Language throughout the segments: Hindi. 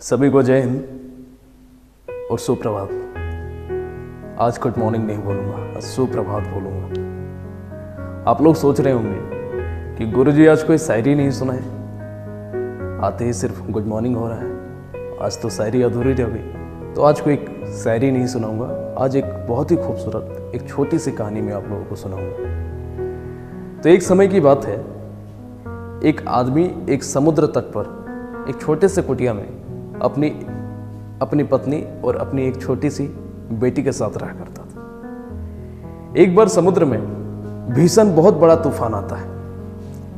सभी को जय हिंद और सुप्रभात। आज गुड मॉर्निंग नहीं बोलूँगा, आज सुप्रभात बोलूँगा। आप लोग सोच रहे होंगे कि गुरुजी आज कोई शायरी नहीं सुनाए, आते ही सिर्फ गुड मॉर्निंग हो रहा है, आज तो शायरी अधूरी रह गई। तो आज कोई शायरी नहीं सुनाऊंगा, आज एक बहुत ही खूबसूरत एक छोटी सी कहानी मैं आप लोगों को सुनाऊंगा। तो एक समय की बात है, एक आदमी एक समुद्र तट पर एक छोटे से कुटिया में अपनी पत्नी और अपनी एक छोटी सी बेटी के साथ रहा करता था। एक बार समुद्र में भीषण बहुत बड़ा तूफान आता है,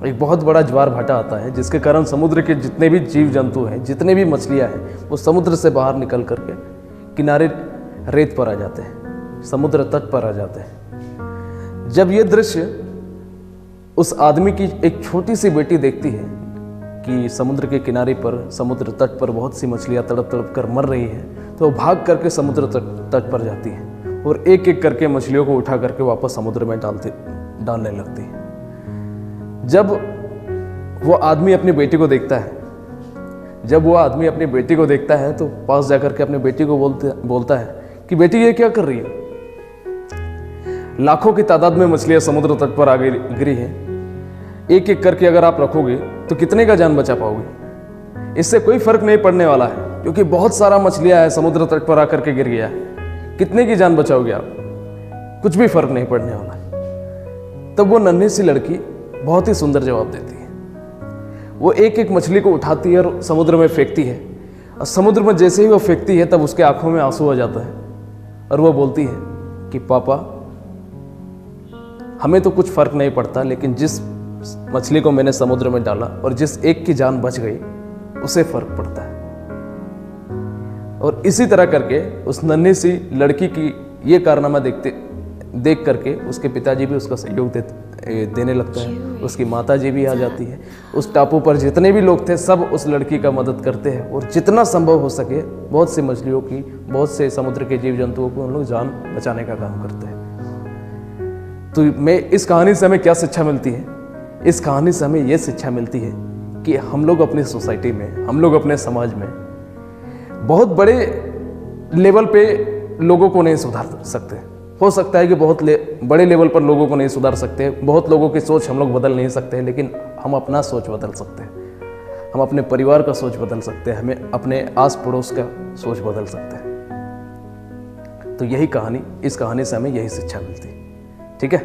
एक बहुत बड़ा ज्वार भाटा आता है, जिसके कारण समुद्र के जितने भी जीव जंतु हैं, जितने भी मछलियां हैं, वो समुद्र से बाहर निकल करके किनारे रेत पर आ जाते हैं, समुद्र तट पर आ जाते हैं। जब ये दृश्य उस आदमी की एक छोटी सी बेटी देखती है कि समुद्र के किनारे पर, समुद्र तट पर बहुत सी मछलियां तड़प तड़प कर मर रही हैं, तो वो भाग करके समुद्र तट पर जाती है और एक एक करके मछलियों को उठा करके वापस समुद्र में डालने लगती है। जब वो आदमी अपनी बेटी को देखता है, तो पास जाकर के अपनी बेटी को बोलता है कि बेटी ये क्या कर रही है? लाखों की तादाद में मछलियां समुद्र तट पर आ गिरी है, एक एक करके अगर आप रखोगे तो कितने का जान बचा पाओगे? इससे कोई फर्क नहीं पड़ने वाला है, क्योंकि बहुत सारा मछलियां है, समुद्र तट पर आकर के गिर गया है, कितने की जान बचाओगे आप? कुछ भी फर्क नहीं पड़ने वाला है। तब वो नन्ही सी लड़की बहुत ही सुंदर जवाब देती है। वो एक एक मछली को उठाती है और समुद्र में फेंकती है, और समुद्र में जैसे ही वो फेंकती है तब उसके आंखों में आंसू आ जाता है और वो बोलती है कि पापा, हमें तो कुछ फर्क नहीं पड़ता, लेकिन जिस मछली को मैंने समुद्र में डाला और जिस एक की जान बच गई, उसे फर्क पड़ता है। और इसी तरह करके उस नन्ही सी लड़की की ये कारनामा देख करके उसके पिताजी भी उसका सहयोग देने लगते हैं, उसकी माताजी भी आ जाती है। उस टापू पर जितने भी लोग थे सब उस लड़की का मदद करते हैं और जितना संभव हो सके बहुत सी मछलियों की, बहुत से समुद्र के जीव जंतुओं को हम लोग जान बचाने का काम करते हैं। तो इस कहानी से हमें क्या शिक्षा मिलती है? इस कहानी से हमें यह शिक्षा मिलती है कि हम लोग अपनी सोसाइटी में, हम लोग अपने समाज में बहुत बड़े लेवल पे लोगों को नहीं सुधार सकते। हो सकता है कि बहुत बड़े लेवल पर लोगों को नहीं सुधार सकते, बहुत लोगों की सोच हम लोग बदल नहीं सकते, लेकिन हम अपना सोच बदल सकते हैं, हम अपने परिवार का सोच बदल सकते हैं, हमें अपने आस पड़ोस का सोच बदल सकते हैं। तो यही कहानी, इस कहानी से हमें यही शिक्षा मिलती है। ठीक है,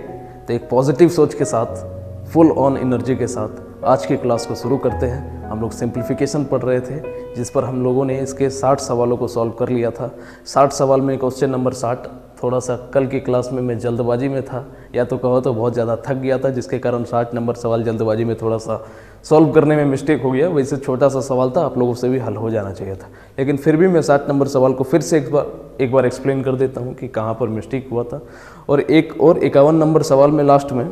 तो एक पॉजिटिव सोच के साथ, फुल ऑन एनर्जी के साथ आज की क्लास को शुरू करते हैं। हम लोग सिंप्लीफिकेशन पढ़ रहे थे, जिस पर हम लोगों ने इसके 60 सवालों को सॉल्व कर लिया था। 60 सवाल में क्वेश्चन नंबर 60 थोड़ा सा कल की क्लास में मैं जल्दबाजी में था, या तो कहो तो बहुत ज़्यादा थक गया था, जिसके कारण 60 नंबर सवाल जल्दबाजी में थोड़ा सा सॉल्व करने में मिस्टेक हो गया। वैसे छोटा सा सवाल था, आप लोगों से भी हल हो जाना चाहिए था, लेकिन फिर भी मैं 60 नंबर सवाल को फिर से एक बार एक्सप्लेन कर देता हूँ कि कहाँ पर मिस्टेक हुआ था। और 51 नंबर सवाल में लास्ट में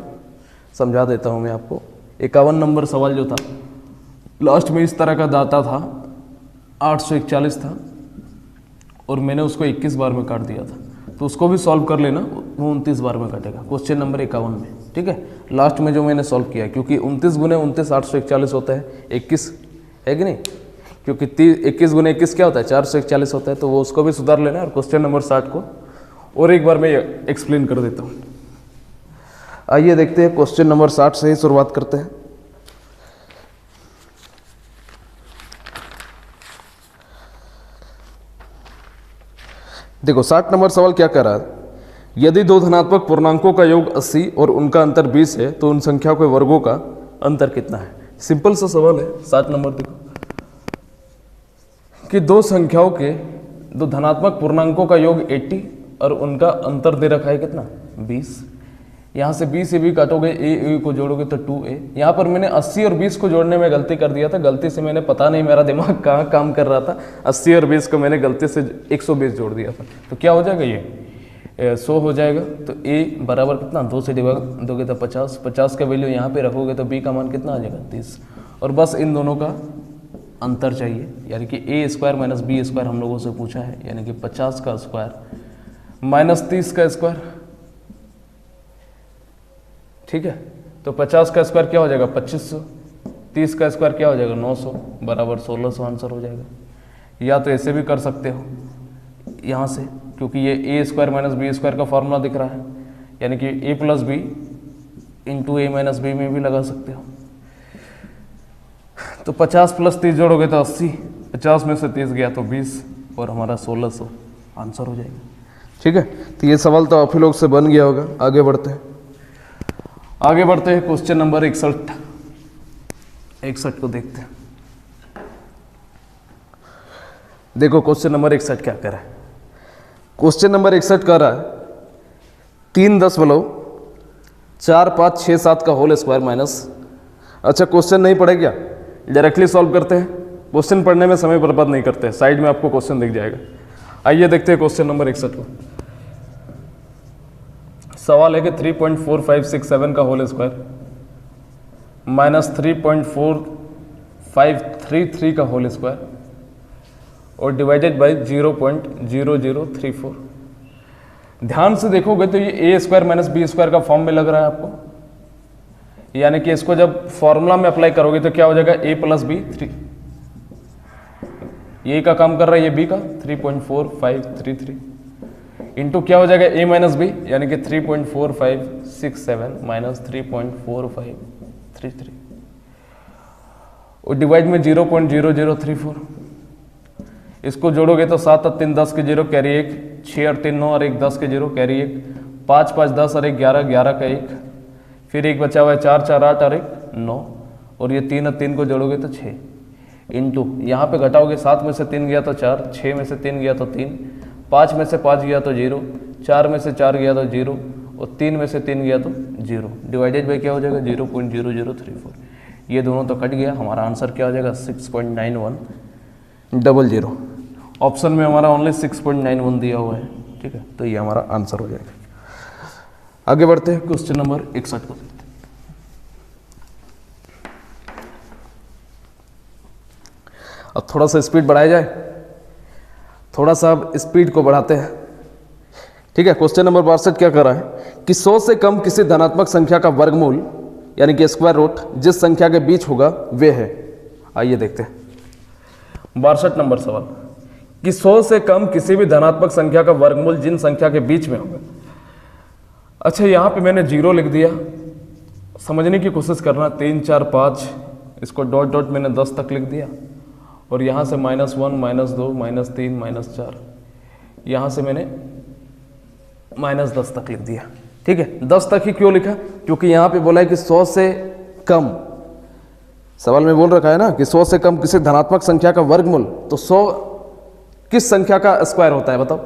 समझा देता हूँ मैं आपको। 51 नंबर सवाल जो था लास्ट में इस तरह का दाता था, 841 था और मैंने उसको 21 बार में काट दिया था, तो उसको भी सॉल्व कर लेना, वो 29 बार में कटेगा क्वेश्चन नंबर 51 में। ठीक है, लास्ट में जो मैंने सॉल्व किया, क्योंकि 29 गुने 29 841 होता है, 21 है कि नहीं, क्योंकि 21 गुने 21 क्या होता है, 441 होता है, तो वो उसको भी सुधार लेना। और क्वेश्चन नंबर 60 को और एक बार मैं एक्सप्लेन कर देता हूँ। आइए देखते हैं, क्वेश्चन नंबर 60 से ही शुरुआत करते हैं। देखो 60 नंबर सवाल क्या कह रहा है, यदि दो धनात्मक पूर्णांकों का योग 80 और उनका अंतर 20 है, तो उन संख्या के वर्गों का अंतर कितना है? सिंपल सा सवाल है। 60 नंबर देखो कि दो धनात्मक पूर्णांकों का योग 80 और उनका अंतर दे रखा है कितना, 20। यहाँ से 20 से भी काटोगे, ए को जोड़ोगे तो 2a। यहाँ पर मैंने 80 और 20 को जोड़ने में गलती कर दिया था, गलती से मैंने, पता नहीं मेरा दिमाग कहाँ काम कर रहा था, 80 और 20 को मैंने गलती से 120 जोड़ दिया था। तो क्या हो जाएगा, ये 100 हो जाएगा। तो a बराबर कितना, 2 से डिवाइड दोगे तो 50, 50 का वैल्यू यहाँ पे रखोगे तो b का मान कितना आ जाएगा, 30। और बस इन दोनों का अंतर चाहिए, यानी कि a square minus b square हम लोगों से पूछा है, यानी कि 50 का स्क्वायर माइनस 30 का स्क्वायर। ठीक है, तो 50 का स्क्वायर क्या हो जाएगा, 2500, 30 का स्क्वायर क्या हो जाएगा, 900, बराबर 1600 आंसर हो जाएगा। या तो ऐसे भी कर सकते हो यहाँ से, क्योंकि ये ए स्क्वायर माइनस बी स्क्वायर का फॉर्मूला दिख रहा है, यानी कि ए plus b into a minus B में भी लगा सकते हो। तो 50 प्लस 30 जोड़ोगे तो 80, 50 में से 30 गया तो 20 और हमारा 1600 आंसर हो जाएगा। ठीक है, तो ये सवाल तो आप ही लोग से बन गया होगा। आगे बढ़ते हैं, आगे बढ़ते हैं क्वेश्चन नंबर 61 को देखते हैं। देखो क्वेश्चन नंबर 61 क्या कह रहा है। क्वेश्चन नंबर 61 कह रहा है 3.456 का होल स्क्वायर माइनस। अच्छा क्वेश्चन नहीं पढ़े क्या, डायरेक्टली सॉल्व करते हैं। क्वेश्चन पढ़ने में समय बर्बाद नहीं करते, साइड में आपको क्वेश्चन दिख जाएगा। आइए देखते हैं क्वेश्चन नंबर 61 को। सवाल है कि 3.4567 का होल स्क्वायर माइनस 3.4533 का होल स्क्वायर और डिवाइडेड बाई 0.0034। ध्यान से देखोगे तो ये ए स्क्वायर माइनस बी स्क्वायर का फॉर्म में लग रहा है आपको, यानी कि इसको जब फॉर्मूला में अप्लाई करोगे तो क्या हो जाएगा, ए प्लस बी 3, ये का काम कर रहा है, ये बी का 3.4533 इंटू क्या हो जाएगा ए माइनस बी, यानी कि 3.4567 माइनस 3.4533 और डिवाइड में 0.0034। इसको जोड़ोगे तो 7 और 3 10 के 0 कैरी 1, 6 और 3 9 और 1 10 के 0 कैरी 1, 5 5 10 और 1 11 11 का 1, फिर 1 बचा हुआ है 4 4 8 और 1 9 और ये 3 और 3 को जोड़ोगे तो 6 इंटू यहाँ पे घटाओगे 7 में से 3 गया तो 4, 6 में से 3 गया तो 3, 5 में से 5 गया तो 0, 4 में से 4 गया तो 0 और 3 में से 3 गया तो 0, डिवाइडेड बाई क्या हो जाएगा 0.0034। ये दोनों तो कट गया, हमारा आंसर क्या हो जाएगा 6.9100। ऑप्शन में हमारा ओनली 6.91 दिया हुआ है। ठीक है, तो ये हमारा आंसर हो जाएगा। आगे बढ़ते हैं क्वेश्चन नंबर 61 को देखते हैं। अब थोड़ा सा स्पीड बढ़ाया जाए, थोड़ा सा अब स्पीड को बढ़ाते हैं। ठीक है, क्वेश्चन नंबर 62 क्या कर रहा है कि 100 से कम किसी धनात्मक संख्या का वर्गमूल यानी कि स्क्वायर रूट जिस संख्या के बीच होगा वे है। आइए देखते हैं 62 नंबर सवाल कि 100 से कम किसी भी धनात्मक संख्या का वर्गमूल जिन संख्या के बीच में होगा। अच्छा यहाँ पे मैंने 0 लिख दिया, समझने की कोशिश करना। 3 4 5 इसको डॉट डॉट मैंने 10 तक लिख दिया और यहाँ से -1 -2 -3 -4 यहाँ से मैंने -10 तक लिख दिया। ठीक है, 10 तक ही क्यों लिखा, क्योंकि यहाँ पे बोला है कि 100 से कम, सवाल में बोल रखा है ना कि 100 से कम किसी धनात्मक संख्या का वर्गमूल, तो 100 किस संख्या का स्क्वायर होता है बताओ,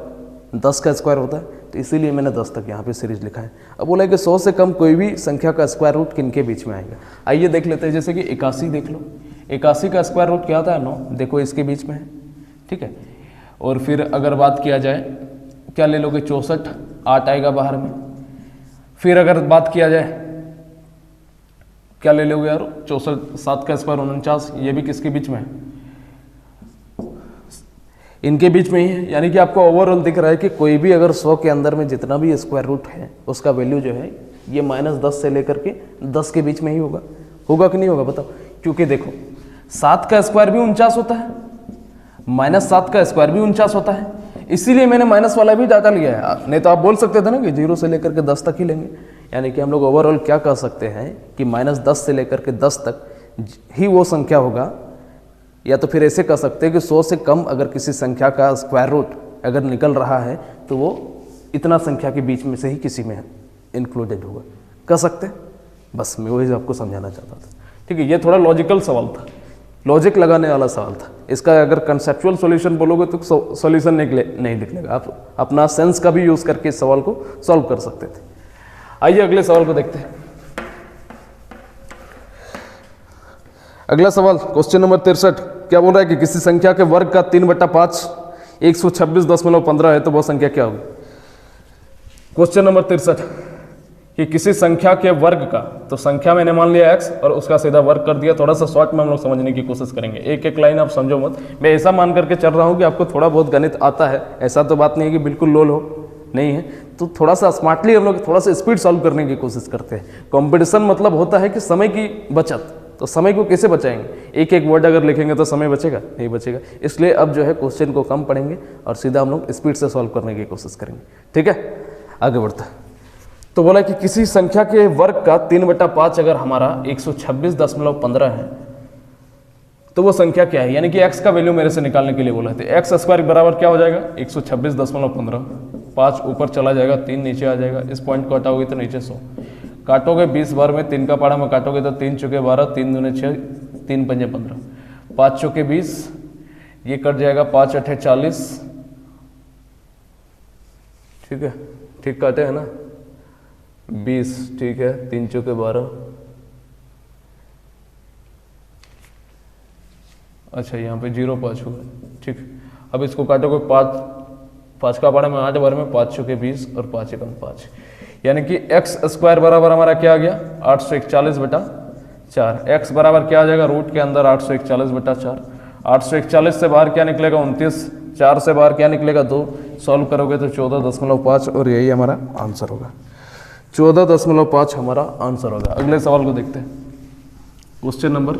10 का स्क्वायर होता है, तो इसीलिए मैंने 10 तक यहाँ पे सीरीज लिखा है। अब बोला है कि 100 से कम कोई भी संख्या का स्क्वायर रूट किनके बीच में आएगा। आइए देख लेते हैं, जैसे कि 81 देख लो, 81 का स्क्वायर रूट क्या होता है 9, देखो इसके बीच में है। ठीक है, और फिर अगर बात किया जाए क्या ले लोगे 64, 8 आएगा बाहर में। फिर अगर बात किया जाए क्या ले लोगे यार 64, 7 का स्क्वायर 49, ये भी किसके बीच में है, इनके बीच में ही है। यानी कि आपको ओवरऑल दिख रहा है कि कोई भी अगर 100 के अंदर में जितना भी स्क्वायर रूट है उसका वैल्यू जो है ये -10 से लेकर के 10 के बीच में ही होगा। होगा कि नहीं होगा बताओ, क्योंकि देखो 7 का स्क्वायर भी 49 होता है, -7 का स्क्वायर भी 49 होता है, इसीलिए मैंने माइनस वाला भी डाटा लिया है। नहीं तो आप बोल सकते थे ना कि 0 से लेकर के 10 तक ही लेंगे। यानी कि हम लोग ओवरऑल क्या कह सकते हैं कि -10 से लेकर के 10 तक ही वो संख्या होगा, या तो फिर ऐसे कह सकते हैं कि 100 से कम अगर किसी संख्या का स्क्वायर रूट अगर निकल रहा है तो वो इतना संख्या के बीच में से ही किसी में इंक्लूडेड होगा, कह सकते हैं। बस मैं वही आपको समझाना चाहता था। ठीक है, ये थोड़ा लॉजिकल सवाल था, लॉजिक लगाने वाला सवाल था। इसका अगर कंसेप्चुअल सॉल्यूशन बोलोगे तो सॉल्यूशन नहीं निकलेगा, आप अपना सेंस का भी यूज़ करके इस सवाल को सॉल्व कर सकते थे। आइए अगले सवाल को देखते हैं। अगला सवाल क्वेश्चन नंबर 63 क्या बोल रहा है कि किसी संख्या के वर्ग का 3/5 126.15 है तो वह संख्या क्या होगी। क्वेश्चन नंबर 63 कि किसी संख्या के वर्ग का, तो संख्या मैंने मान लिया x और उसका सीधा वर्ग कर दिया। थोड़ा सा शॉर्ट में हम लोग समझने की कोशिश करेंगे, एक एक लाइन आप समझो मत। मैं ऐसा मान करके चल रहा हूँ कि आपको थोड़ा बहुत गणित आता है, ऐसा तो बात नहीं है कि बिल्कुल लोल हो, नहीं है। तो थोड़ा सा स्मार्टली हम लोग थोड़ा सा स्पीड सॉल्व करने की कोशिश करते हैं। कंपटीशन मतलब होता है कि समय की बचत, तो समय को कैसे बचाएंगे? एक एक वर्ड अगर लिखेंगे तो समय बचेगा? नहीं बचेगा। इसलिए अब जो है क्वेश्चन को कम पढ़ेंगे और सीधा हम लोग स्पीड से सॉल्व करने की कोशिश करेंगे। ठीक है, आगे बढ़ता है। तो बोला कि किसी संख्या के वर्ग का 3/5 अगर हमारा 126.15 है तो वो संख्या क्या है? यानी कि x का वैल्यू मेरे से निकालने के लिए बोला है। एक्स स्क्वायर बराबर क्या हो जाएगा? 126.15, 5 ऊपर चला जाएगा, 3 नीचे आ जाएगा। इस पॉइंट को हटाओगे तो नीचे 100, काटोगे 20 बार में 3 का पहाड़ा में काटोगे तो 3 चौके 12, 3 दूने 6, 3 पंजे 15, 5 चौके 20, ये कट जाएगा, 5 अठे 40। ठीक है, ठीक काटे है ना, 20, ठीक है, 3 चौके 12। अच्छा, यहाँ पे 0.5 होगा। ठीक, अब इसको काटोगे 5 का पहाड़ा में 8 बार में, 5 चौके 20 और 5 एकम 5, यानी कि एक्स स्क्वायर बराबर हमारा क्या आ गया? 841/4। एक्स बराबर क्या आ जाएगा? रूट के अंदर 841/4। 841 से बाहर क्या निकलेगा? 29। 4 से बाहर क्या निकलेगा? 2। सॉल्व करोगे तो 14.5 और यही हमारा आंसर होगा। 14.5 हमारा आंसर होगा। अगले सवाल को देखते हैं, क्वेश्चन नंबर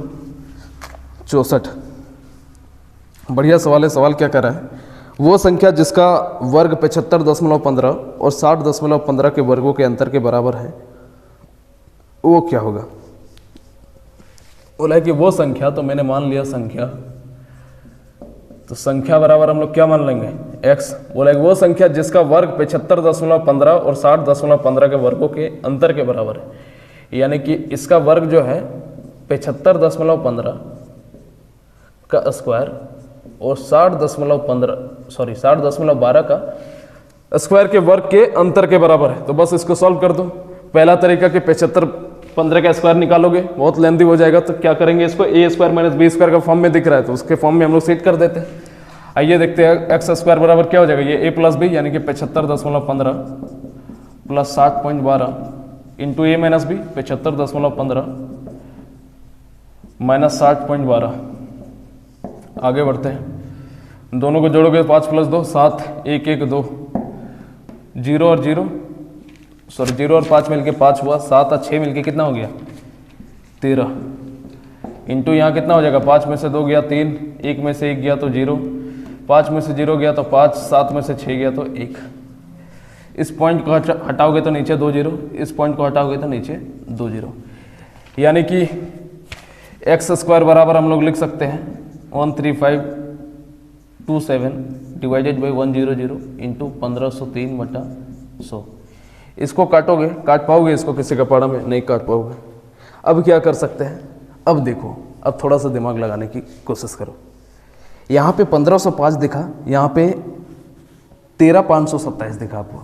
64। बढ़िया सवाल है। सवाल क्या कर रहा है? वो संख्या जिसका वर्ग 75.15 और 60.15 के वर्गों के अंतर के बराबर है वो क्या होगा? बोला है कि वो संख्या, तो मैंने मान लिया संख्या, तो संख्या बराबर हम लोग क्या मान लेंगे? x। बोला है कि वो संख्या जिसका वर्ग 75.15 और 60.15 के वर्गों के अंतर के बराबर है, यानी कि इसका वर्ग जो है 75.15 का स्क्वायर और 60.12 का स्क्वायर के वर्ग के अंतर के बराबर है। तो बस इसको सॉल्व कर दो। पहला तरीका कि 75.15 का स्क्वायर निकालोगे, बहुत लेंथी हो जाएगा, तो क्या करेंगे? इसको a² - b² का फॉर्म में दिख रहा है तो उसके फॉर्म में हम लोग सेट कर देते हैं। आइए देखते हैं, एक्स स्क्वायर बराबर क्या हो जाएगा? ये a + b, यानी कि 75.15 + 60.12 इंटू a - b, 75.15 - 60.12। आगे बढ़ते हैं, दोनों को जोड़ोगे 5 + 2 7, 1 1 2, 0 और 0 और 5 मिलके 5 हुआ, 7 और 6 मिलके कितना हो गया? 13। इंटू यहाँ कितना हो जाएगा? 5 में से 2 गया 3, 1 में से 1 गया तो 0, 5 में से 0 गया तो 5, 7 में से 6 गया तो 1। इस पॉइंट को हटाओगे तो नीचे 2 0, इस पॉइंट को हटाओगे तो नीचे 2 0, यानी कि एक्स स्क्वायर बराबर हम लोग लिख सकते हैं 13527 डिवाइडेड बाई 100 इंटू 1503/100। इसको काटोगे, काट पाओगे इसको किसी का पहाड़ा में? नहीं काट पाओगे। अब क्या कर सकते हैं? अब देखो, अब थोड़ा सा दिमाग लगाने की कोशिश करो। यहाँ पे 1505 दिखा, यहाँ पे 13527 दिखा आपको।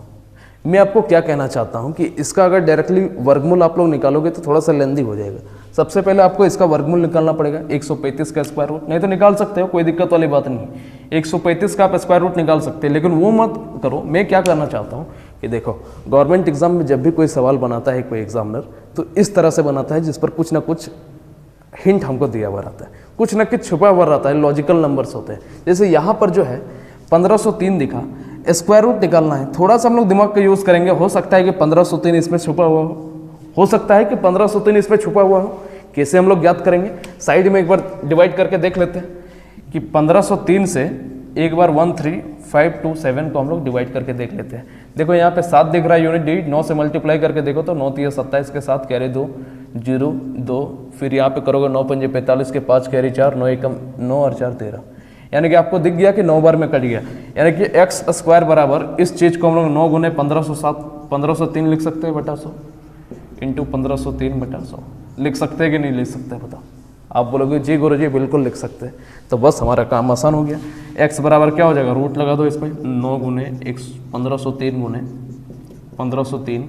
मैं आपको क्या कहना चाहता हूँ कि इसका अगर डायरेक्टली वर्गमूल आप लोग निकालोगे तो थोड़ा सा लेंदी हो जाएगा। सबसे पहले आपको इसका वर्गमूल निकालना पड़ेगा, 135 का स्क्वायर रूट, नहीं तो निकाल सकते हो, कोई दिक्कत वाली बात नहीं। 135 का आप स्क्वायर रूट निकाल सकते हैं, लेकिन वो मत करो। मैं क्या करना चाहता हूँ कि देखो, गवर्नमेंट एग्जाम में जब भी कोई सवाल बनाता है कोई एग्जामिनर, तो इस तरह से बनाता है जिस पर कुछ ना कुछ हिंट हमको दिया हुआ रहता है, कुछ ना कुछ छुपा हुआ रहता है, लॉजिकल नंबर्स होते हैं। जैसे यहाँ पर जो है 1503 दिखा, स्क्वायर रूट निकालना है, थोड़ा सा हम लोग दिमाग का यूज़ करेंगे। हो सकता है कि 1503 इसमें छुपा हुआ हो सकता है कि 1503 इसमें छुपा हुआ हो। कैसे हम लोग ज्ञात करेंगे? साइड में एक बार डिवाइड करके देख लेते हैं कि 1503 से एक बार 13527 को हम लोग डिवाइड करके देख लेते हैं। देखो यहाँ पे 7 दिख रहा है यूनिट डिजिट, 9 से मल्टीप्लाई करके देखो तो 9 3 27 के साथ कैरी 2 0 2, फिर यहाँ पे करोगे 9 5 45 के 5 कैरी 4, 9 1 9 और 4 13, यानी कि आपको दिख गया कि 9 बार में कट गया। यानी कि एक्स स्क्वायर बराबर इस चीज़ को हम लोग 9 गुने 1503 लिख सकते हैं बटा 100 इंटू 1503/100 लिख सकते हैं कि नहीं लिख सकते? बताओ। आप बोलोगे जी गुरुजी बिल्कुल लिख सकते हैं, तो बस हमारा काम आसान हो गया। एक्स बराबर क्या हो जाएगा? रूट लगा दो इस पर, 9 गुने 1503 गुने 1503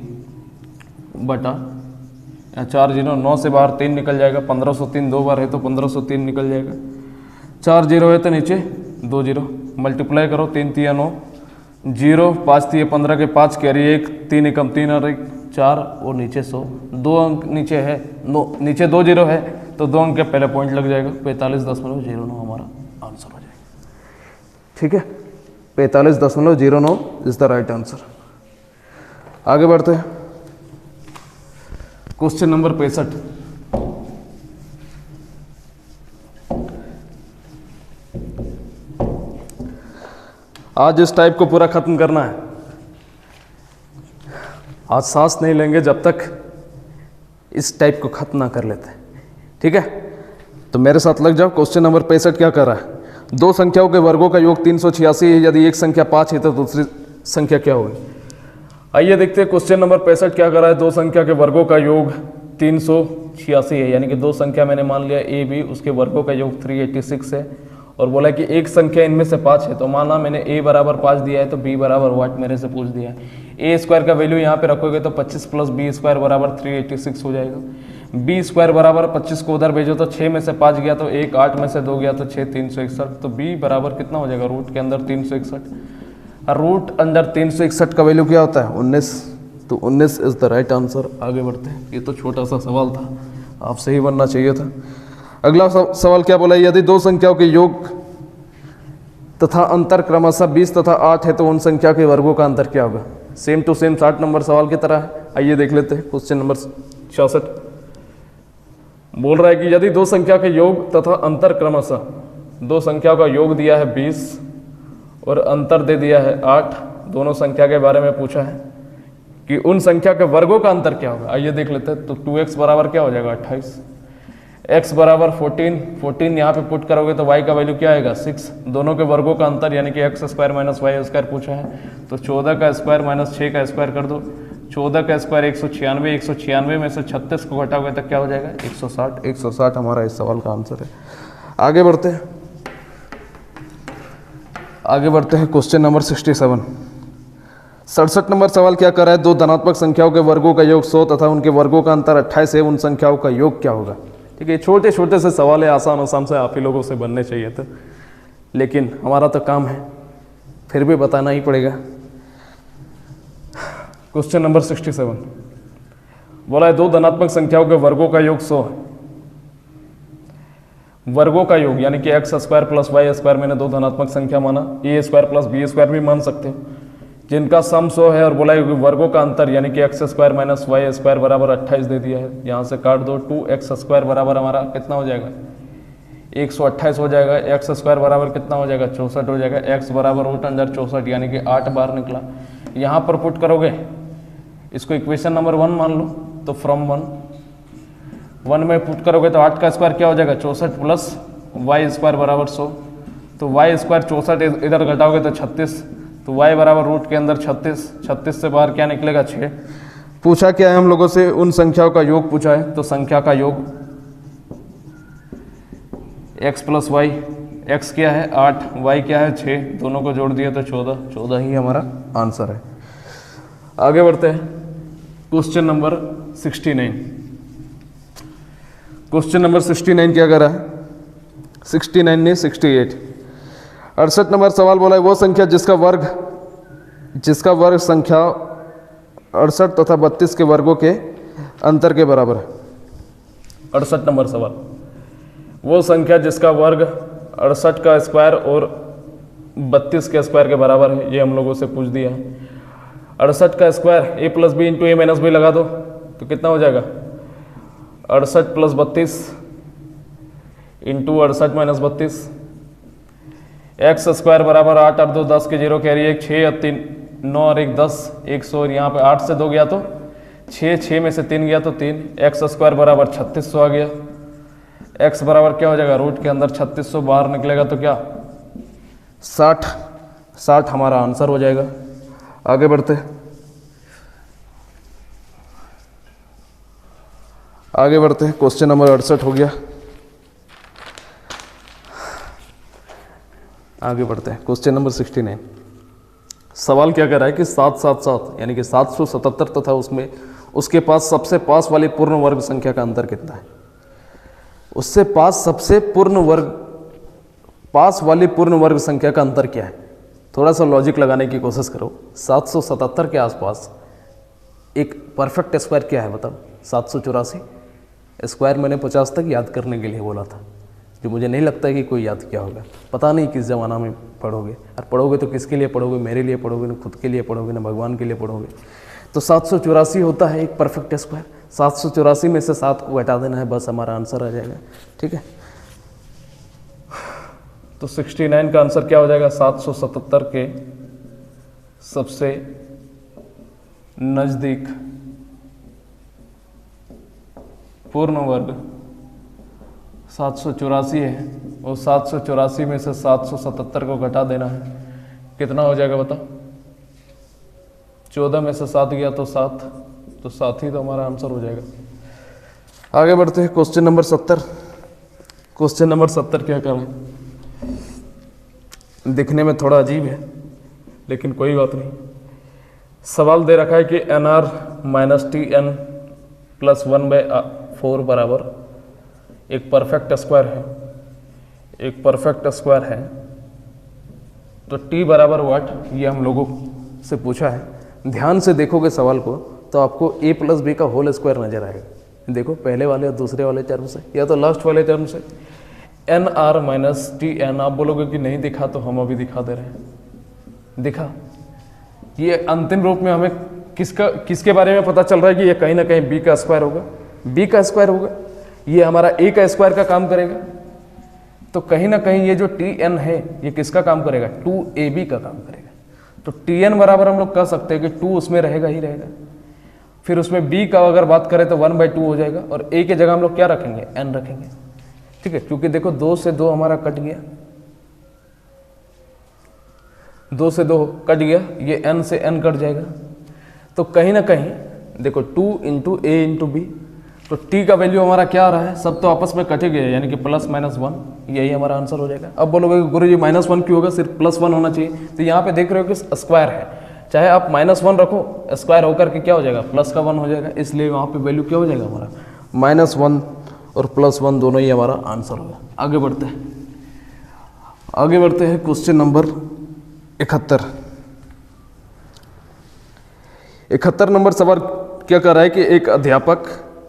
बटा 4 0, 9 से बाहर 3 निकल जाएगा, 1503 2 बार है तो 1503 निकल जाएगा, 4 0 है तो नीचे 2 0, मल्टीप्लाई करो, 3 3 9 0, 5 3 15 के 5 कैरी 1, 3 एकम 3 और 1 4 और नीचे 100, 2 अंक नीचे है, नीचे 2 0 है तो 2 अंक के पहले पॉइंट लग जाएगा, 45.09 हमारा आंसर हो जाएगा। ठीक है, 45.09 इज द राइट आंसर। आगे बढ़ते हैं, क्वेश्चन नंबर 65। आज इस टाइप को पूरा खत्म करना है। आज सांस नहीं लेंगे जब तक इस टाइप को खत्म ना कर लेते। ठीक है, तो मेरे साथ लग जाओ। क्वेश्चन नंबर 65 क्या कर रहा है? दो संख्याओं के वर्गों का योग 386 है। यदि एक संख्या 5 है तो दूसरी संख्या क्या होगी? आइए देखते हैं क्वेश्चन नंबर 65 क्या कर रहा है। दो संख्या के वर्गों का योग 386 है, यानी कि दो संख्या मैंने मान लिया ए बी, उसके वर्गों का योग 386 है। और बोला कि एक संख्या इनमें से 5 है, तो माना मैंने a बराबर 5 दिया है तो b बराबर वाट मेरे से पूछ दिया है। a स्क्वायर का वैल्यू यहाँ पे रखोगे तो 25 प्लस बी स्क्वायर बराबर 386 हो जाएगा। b स्क्वायर बराबर 25 को उधर भेजो तो 6 में से 5 गया तो 1, 8 में से 2 गया तो 6, 361। तो b बराबर कितना हो जाएगा? रूट के अंदर 361। रूट अंदर 361 का वैल्यू क्या होता है? 19। तो 19 इज द राइट आंसर। आगे बढ़ते हैं, ये तो छोटा सा सवाल था, आपसे ही बनना चाहिए था। अगला सवाल क्या बोला? यदि दो संख्याओं के योग तथा अंतर क्रमशः 20 तथा 8 है तो उन संख्या के वर्गों का अंतर क्या होगा? सेम टू सेम 60 नंबर सवाल की तरह है। आइए देख लेते हैं क्वेश्चन नंबर 66। बोल रहा है कि यदि दो संख्या के योग तथा अंतर क्रमशः, दो संख्याओं का योग दिया है 20 और अंतर दे दिया है 8, दोनों संख्या के बारे में पूछा है कि उन संख्या के वर्गों का अंतर क्या होगा। आइए देख लेते हैं। तो 2x बराबर क्या हो जाएगा? 28। x बराबर 14 यहाँ पे पुट करोगे तो y का वैल्यू क्या आएगा? 6। दोनों के वर्गों का अंतर यानी कि x square minus y square पूछा है, तो 14 का स्क्वायर माइनस 6 का स्क्वायर कर दो। 14 का स्क्वायर 196, 196 में से 36 को घटाओगे तो क्या हो जाएगा? 160। 160 हमारा इस सवाल का आंसर है। आगे बढ़ते हैं, आगे बढ़ते हैं क्वेश्चन नंबर 67। 67 नंबर सवाल क्या कर रहा है? दो धनात्मक संख्याओं के वर्गों का योग 100 तथा उनके वर्गों का अंतर 28 है, उन संख्याओं का योग क्या होगा? ठीक है, छोटे छोटे से सवाल है, आसान आसान से आप ही लोगों से बनने चाहिए थे, लेकिन हमारा तो काम है, फिर भी बताना ही पड़ेगा। क्वेश्चन नंबर 67 बोला है दो धनात्मक संख्याओं के वर्गों का योग 100 है। वर्गों का योग यानी कि x square plus y square, मैंने दो धनात्मक संख्या माना, a square plus b square भी मान सकते हो, जिनका सम 100 है। और बोला है वर्गों का अंतर यानी कि x square minus y square बराबर 28 दे दिया है। यहाँ से काट दो, 2x स्क्वायर बराबर हमारा कितना हो जाएगा? 128 हो जाएगा। एक्स स्क्वायर बराबर कितना हो जाएगा? 64 हो जाएगा। एक्स बराबर रूट अंदर 64 यानी कि 8 बार निकला। यहाँ पर पुट करोगे, इसको इक्वेशन नंबर 1 मान लो, तो फ्रॉम 1 में पुट करोगे तो 8 का स्क्वायर क्या हो जाएगा? 64 प्लस वाई स्क्वायर बराबर 100। तो वाई स्क्वायर 64 इधर घटाओगे तो 36, तो y बराबर रूट के अंदर 36। 36 से बाहर क्या निकलेगा? 6। पूछा क्या है हम लोगों से? उन संख्याओं का योग पूछा है, तो संख्या का योग x प्लस वाई, x क्या है 8, y क्या है 6, दोनों को जोड़ दिया तो 14। 14 ही हमारा आंसर है। आगे बढ़ते हैं क्वेश्चन नंबर 69। क्वेश्चन नंबर 69 क्या कर रहा है? 69 ने 68। 68 नंबर सवाल बोला है वो संख्या जिसका वर्ग संख्या 68 तथा 32 के वर्गों के अंतर के बराबर है। 68 नंबर सवाल, वो संख्या जिसका वर्ग 68 का स्क्वायर और 32 के स्क्वायर के बराबर है, ये हम लोगों से पूछ दिया है। 68 का square a plus b into a minus b लगा दो तो कितना हो जाएगा? 68 plus 32 into 68 minus 32। X square बराबर 8 और 2 10 के 0 कैरी 1, 6 और 3 9 और 1 10, 100। यहाँ पे 8 से 2 गया तो 6, 6 में से 3 गया तो 3। एक्स स्क्वायर बराबर 3600 आ गया। एक्स बराबर क्या हो जाएगा? रूट के अंदर 3600 बाहर निकलेगा तो क्या? 60। 60 हमारा आंसर हो जाएगा। आगे बढ़ते, आगे बढ़ते हैं। क्वेश्चन नंबर 68 हो गया। आगे बढ़ते हैं क्वेश्चन नंबर 69। सवाल क्या कर रहा है कि 777 यानी कि 777 तथा उसमें उसके पास सबसे पास वाली पूर्ण वर्ग संख्या का अंतर कितना है? उससे पास सबसे पास वाली पूर्ण वर्ग संख्या का अंतर क्या है? थोड़ा सा लॉजिक लगाने की कोशिश करो। 777 के आसपास एक परफेक्ट स्क्वायर क्या है बताओ? 784। स्क्वायर मैंने 50 तक याद करने के लिए बोला था, जो मुझे नहीं लगता है कि कोई याद किया होगा। पता नहीं किस ज़माना में पढ़ोगे, और पढ़ोगे तो किसके लिए पढ़ोगे? मेरे लिए पढ़ोगे, ना खुद के लिए पढ़ोगे, ना भगवान के लिए पढ़ोगे। तो 784 होता है एक परफेक्ट स्क्वायर। 784 में से 7 को हटा देना है, बस हमारा आंसर आ जाएगा। ठीक है, तो 69 का आंसर क्या हो जाएगा? 777 के सबसे नजदीक पूर्ण वर्ग 784 है, और 784 में से 777 को घटा देना है, कितना हो जाएगा बताओ? 14 में से 7 गया तो 7, तो 7 ही तो हमारा आंसर हो जाएगा। आगे बढ़ते हैं क्वेश्चन नंबर 70। क्वेश्चन नंबर 70 क्या कर रहे हैं? दिखने में थोड़ा अजीब है लेकिन कोई बात नहीं। सवाल दे रखा है कि NR - TN + 1/4 बराबर एक परफेक्ट स्क्वायर है, एक परफेक्ट स्क्वायर है, तो T बराबर व्हाट, ये हम लोगों से पूछा है। ध्यान से देखोगे सवाल को तो आपको A + B का होल स्क्वायर नजर आएगा। देखो पहले वाले और दूसरे वाले टर्म से या तो लास्ट वाले टर्म से। NR - TN, आप बोलोगे कि नहीं दिखा, तो हम अभी दिखा दे रहे हैं, दिखा। ये अंतिम रूप में हमें किसके बारे में पता चल रहा है कि ये कहीं ना कहीं B का स्क्वायर होगा, B का स्क्वायर होगा, ये हमारा A का स्क्वायर का काम करेगा। तो कहीं ना कहीं ये जो TN है ये किसका काम करेगा? 2AB का काम करेगा। तो TN बराबर हम लोग कह सकते हैं कि 2 उसमें रहेगा ही रहेगा। फिर उसमें B का अगर बात करें तो 1/2 हो जाएगा, और A की जगह हम लोग क्या रखेंगे? N रखेंगे, ठीक है। क्योंकि देखो 2 से 2 हमारा कट गया, 2 से 2 कट गया, ये N से N कट जाएगा। तो कहीं ना कहीं देखो 2 × A × B, तो T का वैल्यू हमारा क्या आ रहा है? सब तो आपस में कटे गए, यानी कि +-1, यही हमारा आंसर हो जाएगा। अब बोलोगे गुरुजी -1 क्यों होगा, सिर्फ +1 होना चाहिए। तो यहाँ पे देख रहे हो कि स्क्वायर है, चाहे आप -1 रखो, स्क्वायर होकर के क्या हो जाएगा? प्लस का 1 हो जाएगा, इसलिए वहाँ पे वैल्यू क्या हो जाएगा हमारा? -1 और +1 दोनों ही हमारा आंसर होगा। आगे बढ़ते हैं, आगे बढ़ते हैं क्वेश्चन नंबर 71। 71 नंबर सवाल क्या कर रहा है कि एक अध्यापक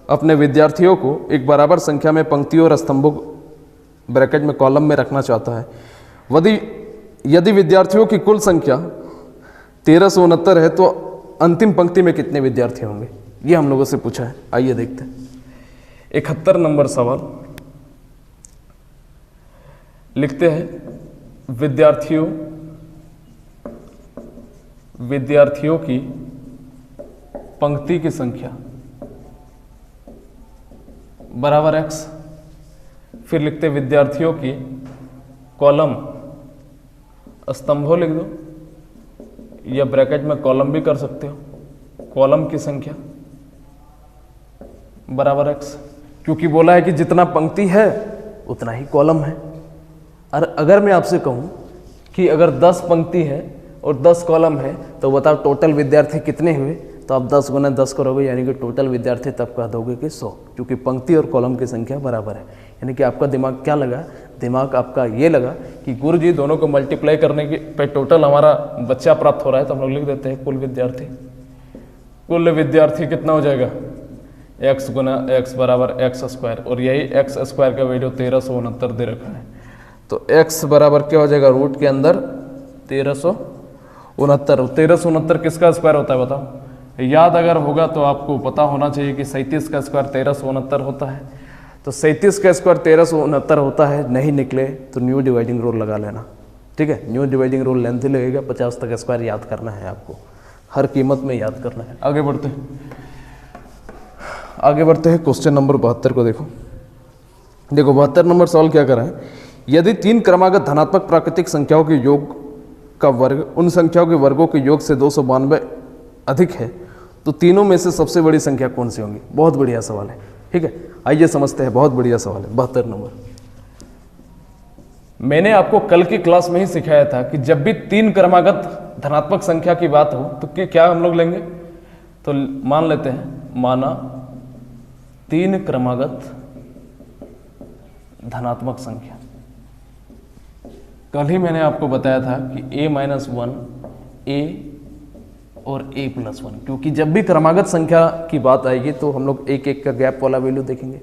अपने विद्यार्थियों को एक बराबर संख्या में पंक्तियों और स्तंभों ब्रैकेट में कॉलम में रखना चाहता है। यदि विद्यार्थियों की कुल संख्या 1369 है तो अंतिम पंक्ति में कितने विद्यार्थी होंगे? ये हम लोगों से पूछा है। आइए देखते हैं 71 नंबर सवाल। लिखते हैं विद्यार्थियों की पंक्ति की संख्या बराबर x, फिर लिखते विद्यार्थियों की कॉलम, स्तंभों लिख दो, या ब्रैकेट में कॉलम भी कर सकते हो, कॉलम की संख्या बराबर x, क्योंकि बोला है कि जितना पंक्ति है उतना ही कॉलम है। और अगर मैं आपसे कहूं कि अगर 10 पंक्ति है और 10 कॉलम है तो बताओ टोटल विद्यार्थी कितने हुए? तो आप 10 × 10 करोगे, यानी कि टोटल विद्यार्थी तब कह दोगे कि 100, क्योंकि पंक्ति और कॉलम की संख्या बराबर है। यानी कि आपका दिमाग क्या लगा? दिमाग आपका ये लगा कि गुरुजी दोनों को मल्टीप्लाई करने के पे टोटल हमारा बच्चा प्राप्त हो रहा है, तो हम लोग लिख देते हैं कुल विद्यार्थी। कुल विद्यार्थी कितना हो जाएगा? x × x बराबर x², और यही x² का वैल्यू 1369 दे रखा है। तो x बराबर क्या हो जाएगा? रूट के अंदर 1369। 1369 किसका स्क्वायर होता है बताओ? याद अगर होगा तो आपको पता होना चाहिए कि 37 का स्क्वायर 1369 होता है। तो 37 का स्क्वायर 1369 होता है। नहीं निकले तो न्यू डिवाइडिंग रूल लगा लेना, ठीक है। न्यू डिवाइडिंग रूल लेंथी लगेगा, 50 तक स्क्वायर याद करना है आपको, हर कीमत में याद करना है। आगे बढ़ते हैं क्वेश्चन नंबर 72 को देखो। 72 नंबर सवाल क्या कर रहा है? यदि 3 क्रमागत धनात्मक प्राकृतिक संख्याओं के योग का वर्ग उन संख्याओं के वर्गों के योग से 292 अधिक है तो तीनों में से सबसे बड़ी संख्या कौन सी होगी? बहुत बढ़िया सवाल है, ठीक है। आइए समझते हैं, बहुत बढ़िया सवाल है। 72 नंबर मैंने आपको कल की क्लास में ही सिखाया था कि जब भी 3 क्रमागत धनात्मक संख्या की बात हो तो क्या हम लोग लेंगे? तो मान लेते हैं, माना 3 क्रमागत धनात्मक संख्या। कल ही मैंने आपको बताया था कि a-1 a और a+1, क्योंकि जब भी क्रमागत संख्या की बात आएगी तो हम लोग एक एक का गैप वाला वैल्यू देखेंगे।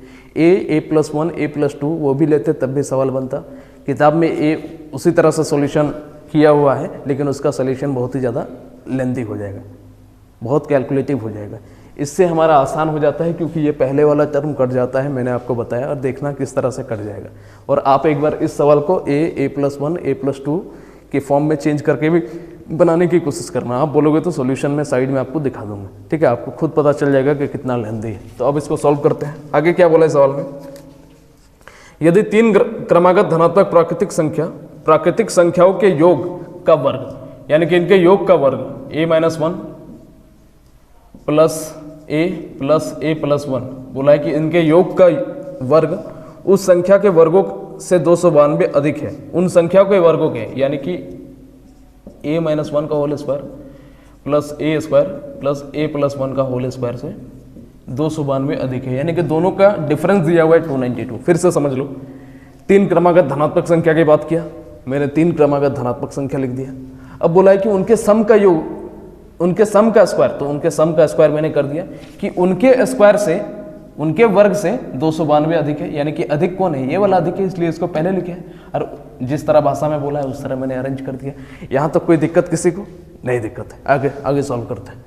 a+1 a+2 वो भी लेते तब भी सवाल बनता। किताब में a उसी तरह से सॉल्यूशन किया हुआ है, लेकिन उसका सॉल्यूशन बहुत ही ज़्यादा लेंथी हो जाएगा, बहुत कैलकुलेटिव हो जाएगा। इससे हमारा आसान हो जाता है क्योंकि ये पहले वाला टर्म कट जाता है, मैंने आपको बताया, और देखना किस तरह से कट जाएगा। और आप एक बार इस सवाल को a+1 a+2 के फॉर्म में चेंज करके भी बनाने की कोशिश करना। आप बोलोगे तो सॉल्यूशन में साइड में आपको दिखा दूंगा, ठीक है, आपको खुद पता चल जाएगा कि कितना लेंथी है। तो अब इसको सॉल्व करते हैं। आगे क्या बोला है सवाल में, यदि 3 क्रमागत धनात्मक प्राकृतिक संख्याओं के योग का वर्ग, यानी कि इनके योग का वर्ग a-1 प्लस a+1 बोला है कि इनके योग का वर्ग उस संख्या के वर्गों से 292 अधिक है, उन संख्याओं के वर्गों के, यानी कि a-1 का whole square plus a² plus a+1 का होल स्क्वायर से 292 अधिक है, यानी कि दोनों का डिफरेंस दिया हुआ है 292। फिर से समझ लो, 3 क्रमागत धनात्मक संख्या की बात किया मैंने, 3 क्रमागत धनात्मक संख्या लिख दिया। अब बोला है कि उनके सम का योग, उनके सम का स्क्वायर, तो उनके सम का स्क्वायर मैंने कर दिया कि उनके स्क्वायर से, उनके वर्ग से 292 अधिक है, यानी कि अधिक कौन है, ये वाला अधिक है, इसलिए इसको पहले लिखे है। और जिस तरह भाषा में बोला है उस तरह मैंने अरेंज कर दिया। यहाँ तक कोई दिक्कत किसी को नहीं दिक्कत है। आगे आगे सॉल्व करते हैं।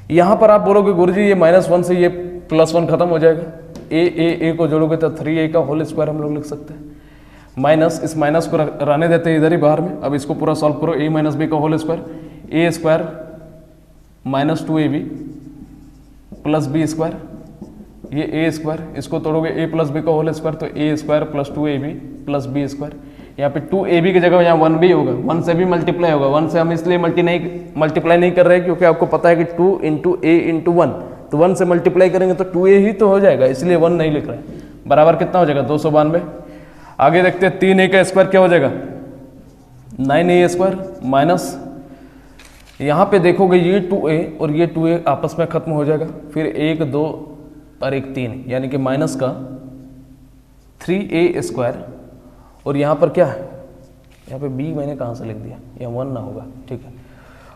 यहाँ पर आप बोलोगे गुरुजी ये -1 से ये +1 खत्म हो जाएगा, ए को जोड़ोगे तो 3a का होल स्क्वायर हम लोग लिख सकते हैं। माइनस, इस माइनस को रहने देते हैं इधर ही बाहर में। अब इसको पूरा सॉल्व करो, a - b का whole square, a² -2ab plus b², ये a², इसको तोड़ोगे a + b का होल स्क्वायर तो a² + 2ab प्लस b²। यहाँ पे 2ab की जगह यहाँ 1b होगा, 1 से भी मल्टीप्लाई होगा। 1 से हम इसलिए मल्टीप्लाई नहीं कर रहे हैं क्योंकि आपको पता है कि 2 × a × 1, तो 1 से मल्टीप्लाई करेंगे तो 2a ही तो हो जाएगा, इसलिए 1 नहीं लिख रहे हैं। बराबर कितना हो जाएगा 292। आगे देखते हैं 3a का स्क्वायर क्या हो जाएगा 9a² माइनस, यहाँ पे देखोगे ये 2a और ये 2a आपस में खत्म हो जाएगा, फिर 1 2 और 1 3, यानी कि माइनस का 3a²। और यहाँ पर क्या है, यहाँ पे b मैंने कहाँ से लिख दिया, यहाँ 1 ना होगा, ठीक है।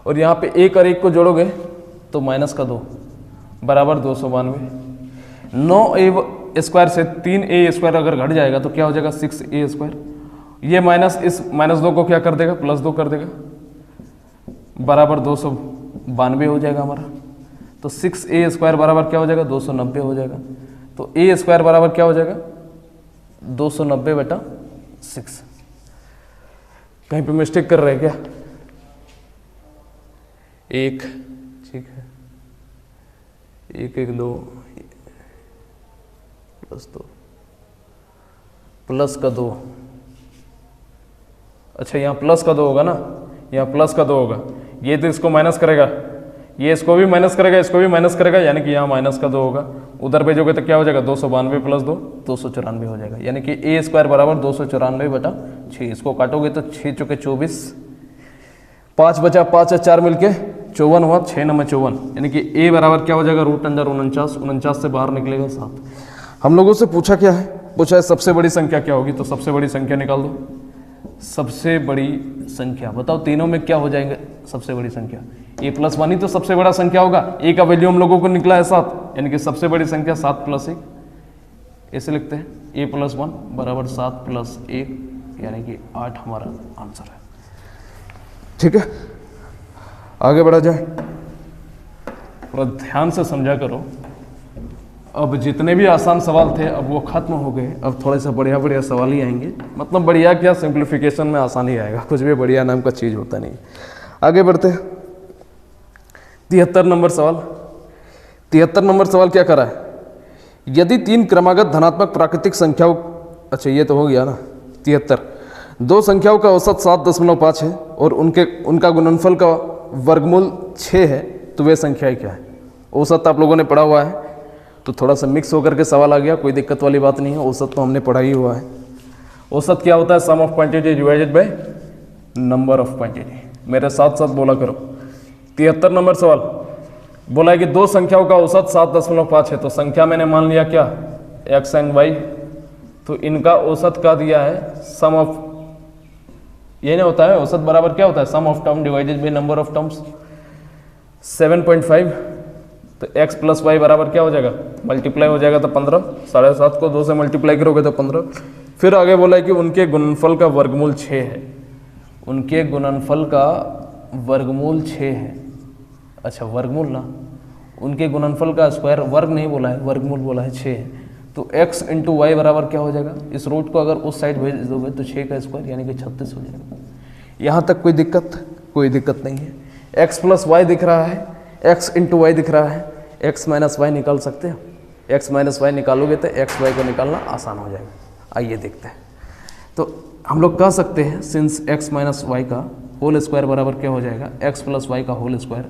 और यहाँ पे 1 और 1 को जोड़ोगे तो माइनस का 2 बराबर 292। 9a² से 3a² अगर घट जाएगा तो क्या हो जाएगा 6a²। ये माइनस इस -2 को क्या कर देगा, +2 कर देगा, बराबर 292 हो जाएगा हमारा। तो 6a² बराबर क्या हो जाएगा 290 हो जाएगा। तो a² बराबर क्या हो जाएगा 290/6। कहीं पे मिस्टेक कर रहे हैं क्या, 1, ठीक है, 1 1 2 +2 प्लस का 2, अच्छा यहाँ प्लस का 2 होगा ना, यहाँ प्लस का 2 होगा, ये तो इसको माइनस करेगा, ये इसको भी माइनस करेगा, इसको भी माइनस करेगा, यानी कि यहाँ माइनस का 2 होगा। उधर भेजोगे तो क्या हो जाएगा 292 + 2 294 हो जाएगा, यानी कि a² बराबर 294/6। इसको काटोगे तो 6 × 24, 5 बचा, 5 और 4 मिलके 54 हुआ, 6 9 54, यानी कि a बराबर क्या हो जाएगा √49, 49 से बाहर निकलेगा 7। हम लोगों से पूछा क्या है, पूछा है सबसे बड़ी संख्या क्या होगी, तो सबसे बड़ी संख्या निकाल दो। सबसे बड़ी संख्या बताओ, तीनों में क्या हो जाएंगे सबसे बड़ी संख्या, a+1 ही तो सबसे बड़ा संख्या होगा। a का वैल्यू हम लोगों को निकला है 7, यानी कि सबसे बड़ी संख्या 7 + 1, ऐसे लिखते हैं a+1 बराबर 7 + 1, यानी कि 8 हमारा आंसर है। ठीक है, आगे बढ़ा जाए, थोड़ा ध्यान से समझा करो। अब जितने भी आसान सवाल थे अब वो खत्म हो गए, अब थोड़े से बढ़िया बढ़िया सवाल ही आएंगे। मतलब बढ़िया क्या, सिंप्लीफिकेशन में आसानी आएगा, कुछ भी बढ़िया नाम का चीज़ होता नहीं। आगे बढ़ते हैं, 73 नंबर सवाल। 73 नंबर सवाल क्या करा है, यदि 3 क्रमागत धनात्मक प्राकृतिक संख्याओं, अच्छा ये तो हो गया ना 73, 2 संख्याओं का औसत 7.5 है और उनका गुणनफल का वर्गमूल 6 है, तो वे संख्याएं क्या है। औसत आप लोगों ने पढ़ा हुआ है, तो थोड़ा सा मिक्स होकर के सवाल आ गया, कोई दिक्कत वाली बात नहीं है, औसत तो हमने पढ़ा ही हुआ है। औसत क्या होता है, sum of quantity divided by number of quantity. मेरे साथ साथ बोला करो। 73 नंबर सवाल बोला है कि 2 संख्याओं का औसत 7.5 है, तो संख्या मैंने मान लिया क्या x एंड y, तो इनका औसत का दिया है सम ऑफ, ये नहीं होता है औसत बराबर क्या होता है sum of term divided by number of terms, 7.5, तो x + y बराबर क्या हो जाएगा, मल्टीप्लाई हो जाएगा तो 15, 7.5 को 2 से मल्टीप्लाई करोगे तो 15। फिर आगे बोला है कि उनके गुणनफल का वर्गमूल 6 है, उनके गुणनफल का वर्गमूल 6 है। अच्छा वर्गमूल ना, उनके गुणनफल का स्क्वायर, वर्ग नहीं बोला है, वर्गमूल बोला है 6 है, तो x इंटू वाई बराबर क्या हो जाएगा, इस रूट को अगर उस साइड भेज दोगे तो 6 का स्क्वायर यानी कि 36 हो जाएगा। यहाँ तक कोई दिक्कत? कोई दिक्कत नहीं है। x प्लस वाई दिख रहा है, x इंटू वाई दिख रहा है, x माइनस वाई निकाल सकते हो, x माइनस वाई निकालोगे तो x वाई को निकालना आसान हो जाएगा। आइए देखते हैं। तो हम लोग कह सकते हैं सिंस x माइनस वाई का होल स्क्वायर बराबर क्या हो जाएगा, x प्लस वाई का होल स्क्वायर।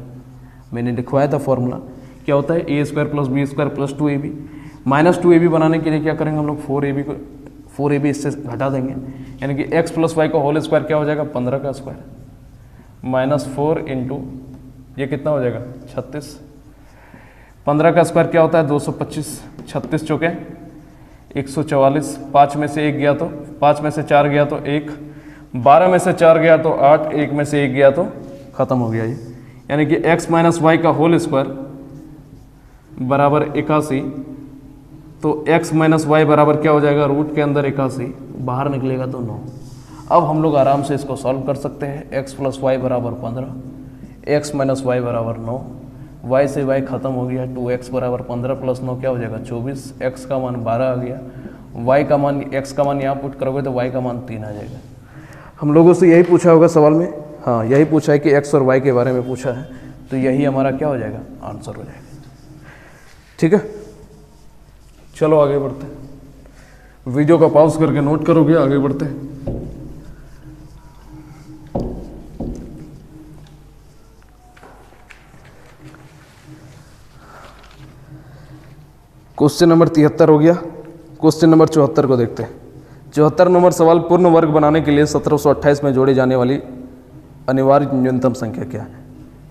मैंने लिखवाया था फॉर्मूला, क्या होता है a square plus b square plus 2ab। Minus 2ab बनाने के लिए क्या करेंगे हम लोग, 4ab इससे घटा देंगे, यानी कि x प्लस वाई का होल स्क्वायर क्या हो जाएगा, 15 का स्क्वायर माइनस 4 इंटू ये कितना हो जाएगा, 36। 15 का स्क्वायर क्या होता है, 225, 36 चौके 144, 5 में से 1 गया तो 5 में से 4 गया तो 1, 12 में से 4 गया तो 8, 1 में से 1 गया तो खत्म हो गया ये, यानी कि x माइनस वाई का होल स्क्वायर बराबर 81। तो x माइनस वाई बराबर क्या हो जाएगा, रूट के अंदर 81, बाहर निकलेगा तो 9। अब हम लोग आराम से इसको सॉल्व कर सकते हैं। x प्लस वाई बराबर 15, x माइनस वाई बराबर 9, y से y खत्म हो गया, 2x बराबर 15 प्लस 9 क्या हो जाएगा, 24, x का मान 12 आ गया, y का मान, x का मान यहाँ पुट करोगे तो y का मान 3 आ जाएगा। हम लोगों से यही पूछा होगा सवाल में, हाँ यही पूछा है कि x और y के बारे में पूछा है, तो यही हमारा क्या हो जाएगा, आंसर हो जाएगा। ठीक है, चलो आगे बढ़ते हैं। वीडियो का पॉज करके नोट करोगे, आगे बढ़ते हैं। क्वेश्चन नंबर 73 हो गया। क्वेश्चन नंबर 74 को देखते हैं। 74 नंबर सवाल, पूर्ण वर्ग बनाने के लिए 1728 में जोड़ी जाने वाली अनिवार्य न्यूनतम संख्या क्या है।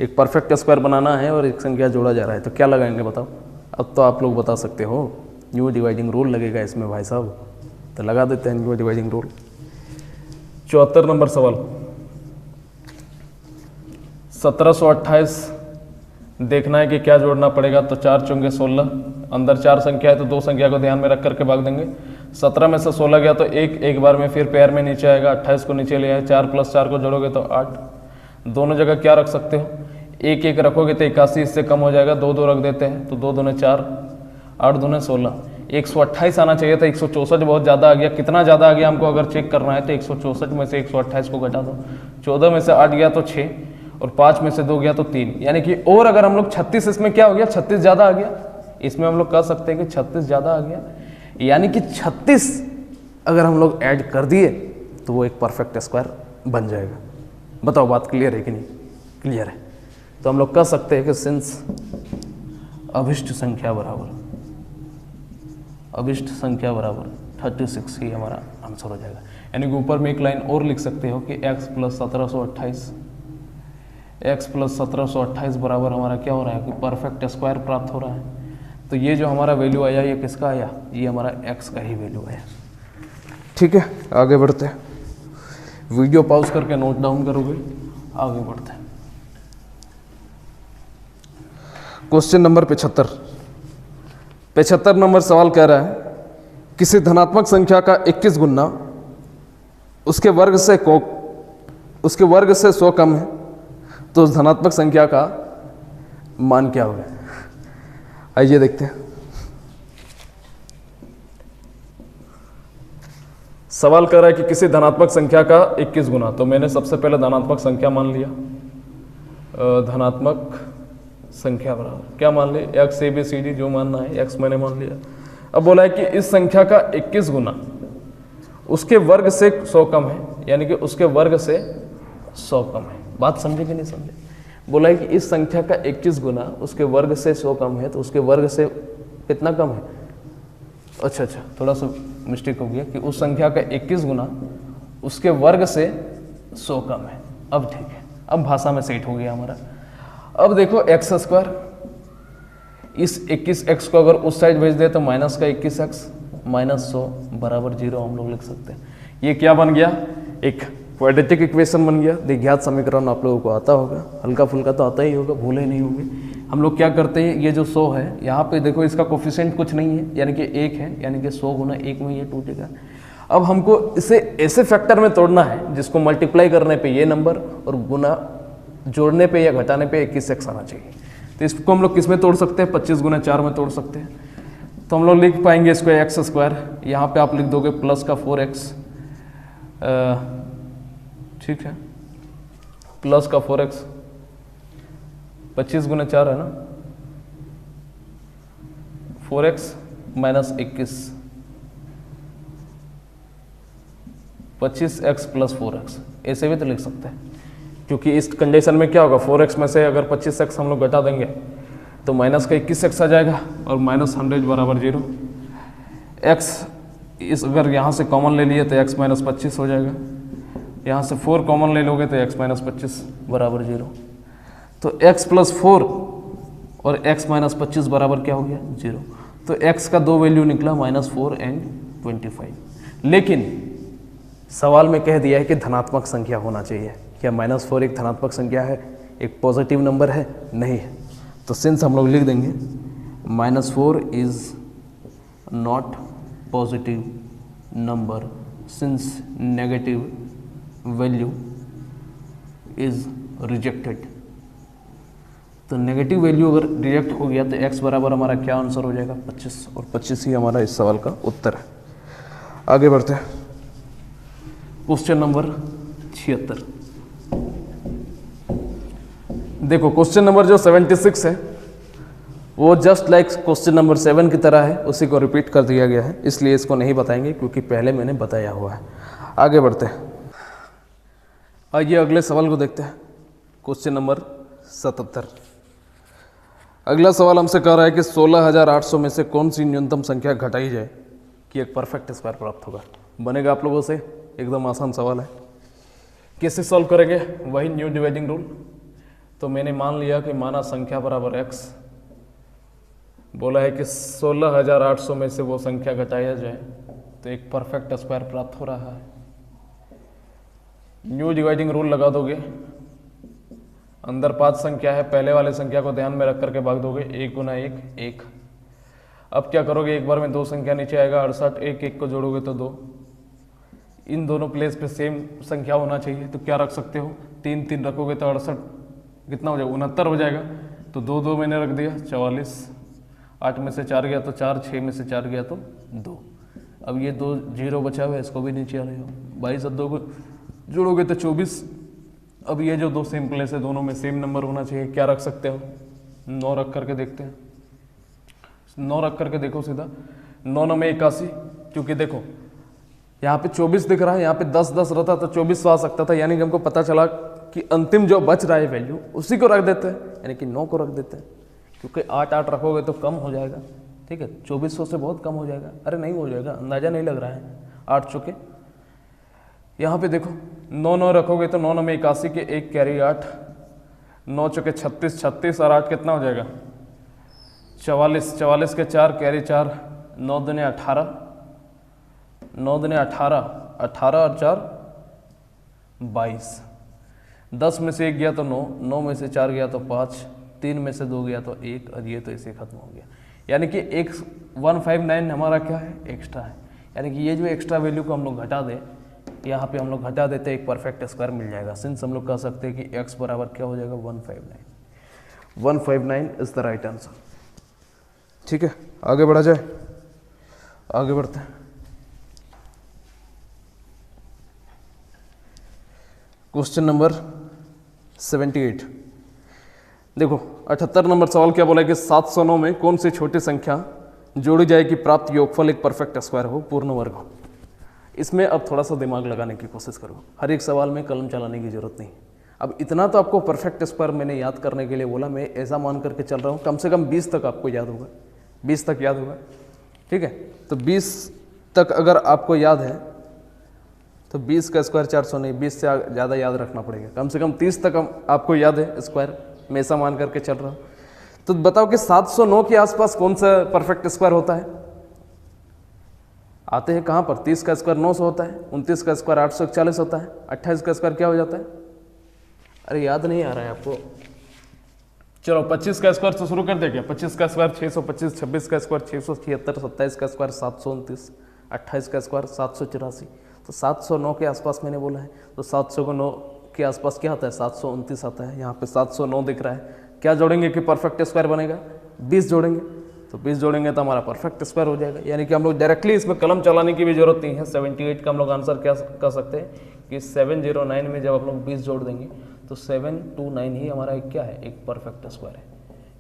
एक परफेक्ट स्क्वायर बनाना है और एक संख्या जोड़ा जा रहा है, तो क्या लगाएंगे बताओ। अब तो आप लोग बता सकते हो, न्यू डिवाइडिंग रूल लगेगा इसमें भाई साहब, तो लगा देते हैं न्यू डिवाइडिंग रूल। 74 नंबर सवाल, 1728 देखना है कि क्या जोड़ना पड़ेगा। तो 4 चुंगे 16, अंदर 4 संख्या है तो 2 संख्या को ध्यान में रख करके भाग देंगे। 17 में से 16 गया तो एक बार में फिर पैर में नीचे आएगा, 28 को नीचे ले आए, 4 प्लस 4 को जोड़ोगे तो 8। दोनों जगह क्या रख सकते हो, 1 रखोगे तो 81, इससे कम हो जाएगा, 2 रख देते हैं तो 2 दूने 4, 8 दूने 16। 128 आना चाहिए था, 164 बहुत ज़्यादा आ गया। कितना ज़्यादा आ गया हमको अगर चेक करना है तो 164 में से 128 को घटा दो, 14 में से 8 गया तो 6 और 5 में से 2 गया तो 3, यानी कि और अगर हम लोग 36, इसमें क्या हो गया, 36 ज़्यादा आ गया। इसमें हम लोग कह सकते हैं कि 36 ज़्यादा आ गया, यानी कि 36 अगर हम लोग ऐड कर दिए तो वो एक परफेक्ट स्क्वायर बन जाएगा। बताओ बात क्लियर है कि नहीं, क्लियर है। तो हम लोग कह सकते हैं कि सिंस अभिष्ट संख्या बराबर 36 ही हमारा आंसर हो जाएगा। यानी कि ऊपर में एक लाइन और लिख सकते हो कि x प्लस 1728 बराबर हमारा क्या हो रहा है कि परफेक्ट स्क्वायर प्राप्त हो रहा है। तो ये जो हमारा वैल्यू आया ये किसका आया, ये हमारा x का ही वैल्यू आया। ठीक है, आगे बढ़ते हैं। वीडियो पॉज करके नोट डाउन करोगे, आगे बढ़ते हैं। क्वेश्चन नंबर 75 नंबर सवाल कह रहा है किसी धनात्मक संख्या का 21 गुना उसके वर्ग से 100 कम है तो उस धनात्मक संख्या का मान क्या होगा। आइए देखते हैं। सवाल कर रहा है कि किसी धनात्मक संख्या का 21 गुना, तो मैंने सबसे पहले धनात्मक संख्या मान लिया, धनात्मक संख्या बराबर क्या मान लिया, x ABCD जो मानना है, x मैंने मान लिया। अब बोला है कि इस संख्या का 21 गुना उसके वर्ग से 100 कम है, यानी कि उसके वर्ग से 100 कम है। बात समझे कि नहीं समझे। बोला है कि इस संख्या का 21 गुना उसके वर्ग से 100 कम है, तो उसके वर्ग से कितना कम है। अच्छा, थोड़ा सा मिस्टेक हो गया कि उस संख्या का 21 गुना उसके वर्ग से 100 कम है। अब ठीक है, अब भाषा में सेट हो गया हमारा। अब देखो एक्स स्क्वायर, इस 21x को अगर उस साइड भेज दे तो माइनस का 21x माइनस 100 बराबर 0 हम लोग लिख सकते हैं। ये क्या बन गया, एक क्वाड्रेटिक इक्वेशन बन गया। द्विघात समीकरण आप लोगों को आता होगा, हल्का फुल्का तो आता ही होगा, भूले नहीं होंगे। हम लोग क्या करते हैं, ये जो 100 है यहाँ पे देखो इसका कोफिशिएंट कुछ नहीं है, यानी कि 1 है, यानी कि 100 गुना 1 में ये टूटेगा। अब हमको इसे ऐसे फैक्टर में तोड़ना है जिसको मल्टीप्लाई करने पे ये नंबर और गुना जोड़ने पे या घटाने पे 21x आना चाहिए। तो इसको हम लोग किस में तोड़ सकते हैं, 25 गुना 4 में तोड़ सकते हैं। तो हम लोग लिख पाएंगे इसको एक्स स्क्वायर, यहाँ पे आप लिख दोगे प्लस का 4x, ठीक है, प्लस का 4x, 25 गुना 4 है ना, 4x minus 21, 25x plus 4x, ऐसे भी तो लिख सकते हैं, क्योंकि इस कंडीशन में क्या होगा, 4x में से अगर 25x हम लोग घटा देंगे तो माइनस का 21x आ जाएगा और माइनस 100 बराबर 0। x इस अगर यहाँ से कॉमन ले लिए तो x माइनस 25 हो जाएगा, यहाँ से 4 कॉमन ले लोगे तो x माइनस 25 बराबर 0। तो x प्लस 4 और x माइनस 25 बराबर क्या हो गया, 0। तो x का 2 वैल्यू निकला -4 एंड 25। लेकिन सवाल में कह दिया है कि धनात्मक संख्या होना चाहिए। क्या -4 एक धनात्मक संख्या है, एक पॉजिटिव नंबर है? नहीं है। तो सिंस हम लोग लिख देंगे -4 is not positive number since negative value is rejected. तो नेगेटिव वैल्यू अगर रिजेक्ट हो गया तो x बराबर हमारा क्या आंसर हो जाएगा, 25, और 25 ही हमारा इस सवाल का उत्तर है। आगे बढ़ते हैं, क्वेश्चन नंबर 76। देखो क्वेश्चन नंबर जो 76 है वो जस्ट लाइक क्वेश्चन नंबर 7 की तरह है, उसी को रिपीट कर दिया गया है, इसलिए इसको नहीं बताएंगे क्योंकि पहले मैंने बताया हुआ है। आगे बढ़ते हैं, आइए अगले सवाल को देखते हैं, क्वेश्चन नंबर 77। अगला सवाल हमसे कह रहा है कि 16,800 में से कौन सी न्यूनतम संख्या घटाई जाए कि एक परफेक्ट स्क्वायर प्राप्त होगा। बनेगा आप लोगों से, एकदम आसान सवाल है। कैसे सॉल्व करेंगे, वही न्यू डिवाइडिंग रूल। तो मैंने मान लिया कि माना संख्या बराबर x, बोला है कि 16,800 में से वो संख्या घटाया जाए तो एक परफेक्ट स्क्वायर प्राप्त हो रहा है। न्यू डिवाइडिंग रूल लगा दोगे, अंदर 5 संख्या है, पहले वाले संख्या को ध्यान में रख करके भाग दोगे, 1 गुना 1 1। अब क्या करोगे, एक बार में 2 संख्या नीचे आएगा, 68, 1 1 को जोड़ोगे तो 2। इन दोनों प्लेस पे सेम संख्या होना चाहिए, तो क्या रख सकते हो, 3 3 रखोगे तो 68 कितना हो जाएगा, 69 हो जाएगा। तो 2 2 मैंने रख दिया, 44, 8 में से 4 गया तो 4, 6 में से 4 गया तो 2। अब ये 2 0 बचा हुआ है, इसको भी नीचे आ रहे हो, 22 और 2 को जोड़ोगे तो 24। अब ये जो 2 सेम प्लेस है, दोनों में सेम नंबर होना चाहिए, क्या रख सकते हो, 9 रख करके देखते हैं। 9 रख करके देखो सीधा, 9 9 में 81, क्योंकि देखो यहाँ पे 24 दिख रहा है, यहाँ पे 10 10 रहता तो 24 आ सकता था, यानी कि हमको पता चला कि अंतिम जो बच रहा है वैल्यू उसी को रख देते हैं, यानी कि 9 को रख देते हैं, क्योंकि 8 8 रखोगे तो कम हो जाएगा, ठीक है, 2400 से बहुत कम हो जाएगा। अरे नहीं हो जाएगा, अंदाजा नहीं लग रहा है, 8 चुके। यहाँ पे देखो 9 9 रखोगे तो 9 9 में 81 के 1 कैरी 8, 9 चुके 36, 36 और 8 कितना हो जाएगा, 44, 44 के 4 कैरी 4, 9 दुने 18, 9 दुने 18, 18 और 4 22। 10 में से 1 गया तो 9, 9 में से 4 गया तो 5, 3 में से 2 गया तो 1, और ये तो इसे खत्म हो गया। यानी कि 159 हमारा क्या है, एक्स्ट्रा है। यानी कि ये जो एक्स्ट्रा वैल्यू को हम लोग घटा दें, यहाँ पे हम लोग घटा देते हैं, एक परफेक्ट स्क्वायर मिल जाएगा। सिंस हम लोग कह सकते हैं कि x बराबर क्या हो जाएगा, 159। 159 इज द राइट आंसर। ठीक है, आगे बढ़ा जाए, आगे बढ़ते हैं। Question number 78। देखो 78 नंबर सवाल क्या बोला है कि 709 में कौन सी छोटी संख्या जोड़ी जाए कि प्राप्त योगफल एक परफेक्ट स्क्वायर हो, पूर्ण वर्ग हो। इसमें अब थोड़ा सा दिमाग लगाने की कोशिश करो, हर एक सवाल में कलम चलाने की जरूरत नहीं। अब इतना तो आपको परफेक्ट स्क्वायर मैंने याद करने के लिए बोला, मैं ऐसा मान करके चल रहा हूँ कम से कम 20 तक आपको याद होगा, 20 तक याद होगा, ठीक है। तो 20 तक अगर आपको याद है तो 20 का स्क्वायर 400 नहीं, 20 से ज़्यादा याद रखना पड़ेगा, कम से कम 30 तक आपको याद है स्क्वायर, मैं ऐसा मान करके चल रहा हूँ। तो बताओ कि 709 के आसपास कौन सा परफेक्ट स्क्वायर होता है, आते हैं कहाँ पर, 30 का स्क्वायर 900 होता है, 29 का स्क्वायर 841 होता है, 28 का स्क्वायर क्या हो जाता है, अरे याद नहीं आ रहा है आपको। चलो 25 का स्क्वायर से शुरू कर देंगे, 25 का स्क्वायर 625, 26 का स्क्वायर 676, 27 का स्क्वायर 729, 28 का स्क्वायर 784। तो 709 के आसपास मैंने बोला है, तो 709 के आसपास क्या आता है, 729 आता है। यहाँ पे 709 दिख रहा है, क्या जोड़ेंगे कि परफेक्ट स्क्वायर बनेगा? 20 जोड़ेंगे, तो 20 जोड़ेंगे तो हमारा परफेक्ट स्क्वायर हो जाएगा। यानी कि हम लोग डायरेक्टली इसमें कलम चलाने की भी जरूरत नहीं है। 78 का हम लोग आंसर क्या कर सकते हैं कि 709 में जब आप लोग 20 जोड़ देंगे तो 729 ही हमारा एक क्या है, एक परफेक्ट स्क्वायर है,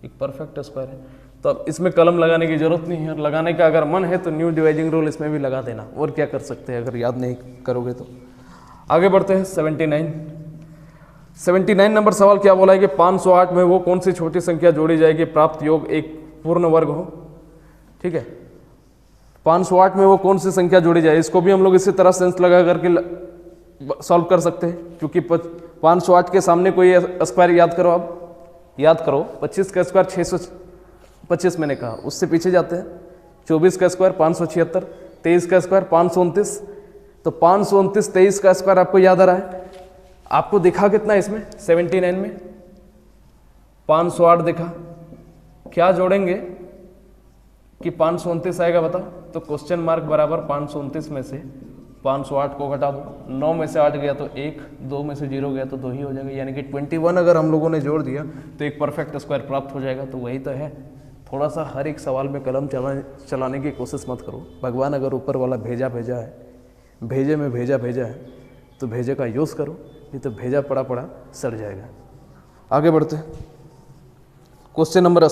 एक परफेक्ट स्क्वायर है। तो अब इसमें कलम लगाने की जरूरत नहीं है, और लगाने का अगर मन है तो न्यू डिवाइडिंग रूल इसमें भी लगा देना, और क्या कर सकते हैं अगर याद नहीं करोगे तो। आगे बढ़ते हैं 79 नंबर सवाल क्या बोला है कि 508 में वो कौन सी छोटी संख्या जोड़ी जाएगी प्राप्त योग एक पूर्ण वर्ग हो। ठीक है, 508 में वो कौन सी संख्या जोड़ी जाए, इसको भी हम लोग इसी तरह सेंस लगा करके सॉल्व कर सकते हैं, क्योंकि 508 के सामने कोई स्क्वायर याद करो, आप याद करो 25 का स्क्वायर 625 मैंने कहा, उससे पीछे जाते हैं 24 का स्क्वायर 576, 23 का स्क्वायर 529, तो 529 23 का स्क्वायर आपको याद आ रहा है। आपको दिखा कितना इसमें 79 में 508 दिखा, क्या जोड़ेंगे कि 529 आएगा बताओ, तो क्वेश्चन मार्क बराबर 529 में से 508 को घटा दो, 9 में से 8 गया तो 1, 2 में से 0 गया तो 2 ही हो जाएगा, यानी कि 21 अगर हम लोगों ने जोड़ दिया तो एक परफेक्ट स्क्वायर प्राप्त हो जाएगा। तो वही तो है, थोड़ा सा हर एक सवाल में कलम चलाने की कोशिश मत करो। भगवान अगर ऊपर वाला भेजा है, भेजे में भेजा है, तो भेजे का यूज़ करो, नहीं तो भेजा पड़ा सड़ जाएगा। आगे बढ़ते हैं, क्वेश्चन नंबर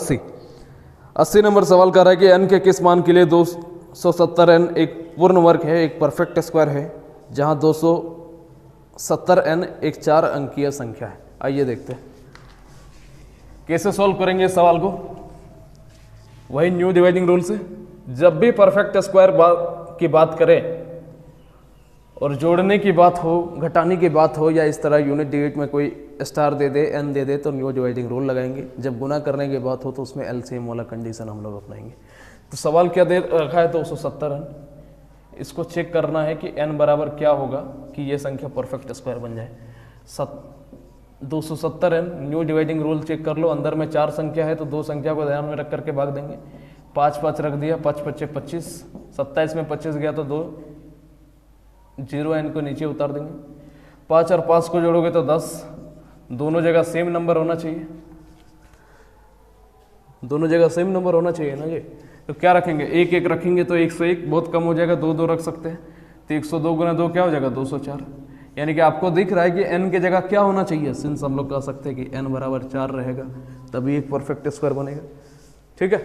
80 नंबर सवाल कर रहा है कि n के किस मान के लिए 270 n एक पूर्ण वर्ग है, एक परफेक्ट स्क्वायर है, जहां 270 n एक 4 अंकीय संख्या है। आइए देखते हैं कैसे सॉल्व करेंगे इस सवाल को। वही न्यू डिवाइडिंग रूल से, जब भी परफेक्ट स्क्वायर की बात करें और जोड़ने की बात हो, घटाने की बात हो, या इस तरह यूनिट डिजिट में कोई स्टार दे दे, एन दे दे, तो न्यू डिवाइडिंग रूल लगाएंगे। जब गुना करने की बात हो तो उसमें एलसीएम वाला कंडीशन हम लोग अपनाएंगे। तो सवाल क्या दे रखा है 270 n, इसको चेक करना है कि n बराबर क्या होगा कि ये संख्या परफेक्ट स्क्वायर बन जाए। 270 n new dividing rule check कर लो, अंदर में 4 संख्या है तो 2 संख्या को ध्यान में रख करके भाग देंगे। 5 5 रख दिया, 5 5 25, 27 में 25 गया तो 2, 0 n को नीचे उतार देंगे। 5 और 5 को जोड़ोगे तो 10, दोनों जगह सेम नंबर होना चाहिए, दोनों जगह सेम नंबर होना चाहिए ना जी। तो क्या रखेंगे, 1 1 रखेंगे तो 101 बहुत कम हो जाएगा, 2 2 रख सकते हैं तो 102 गुना 2 क्या हो जाएगा 204। यानी कि आपको दिख रहा है कि n की जगह क्या होना चाहिए, सिंस हम लोग कह सकते हैं कि n बराबर 4 रहेगा, तभी एक परफेक्ट स्क्वायर बनेगा। ठीक है,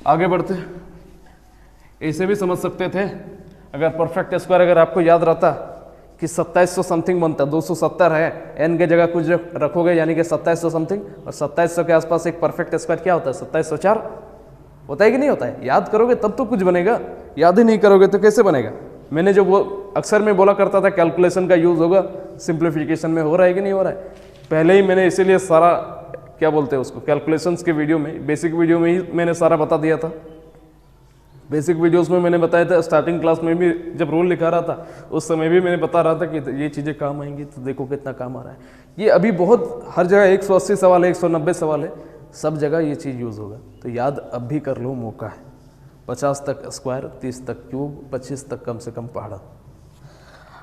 आगे बढ़ते हैं। ऐसे भी समझ सकते थे, अगर परफेक्ट स्क्वायर अगर आपको याद रहता कि 2700 समथिंग बनता, 270 है, n के जगह कुछ रखोगे यानी कि 2700 समथिंग, और 2700 के आसपास एक परफेक्ट स्क्वायर क्या होता है 2704 होता है कि नहीं होता है। याद करोगे तब तो कुछ बनेगा, याद ही नहीं करोगे तो कैसे बनेगा। मैंने जो वो अक्सर में बोला करता था कैलकुलेशन का यूज़ होगा सिंप्लीफिकेशन में, हो रहा है कि नहीं हो रहा है। पहले ही मैंने इसीलिए सारा क्या बोलते हैं उसको कैलकुलेशंस के वीडियो में, बेसिक वीडियो में ही मैंने सारा बता दिया था। बेसिक वीडियोस में मैंने बताया था, स्टार्टिंग क्लास में भी जब रूल लिखा रहा था उस समय भी मैंने बता रहा था कि ये चीज़ें काम आएंगी, तो देखो कितना काम आ रहा है। ये अभी बहुत हर जगह 180 सवाल है, 190 सवाल है, सब जगह ये चीज़ यूज़ होगा, तो याद अब भी कर लो, मौका है। 50 तक स्क्वायर, 30 तक क्यूब, 25 तक कम से कम पहाड़ा।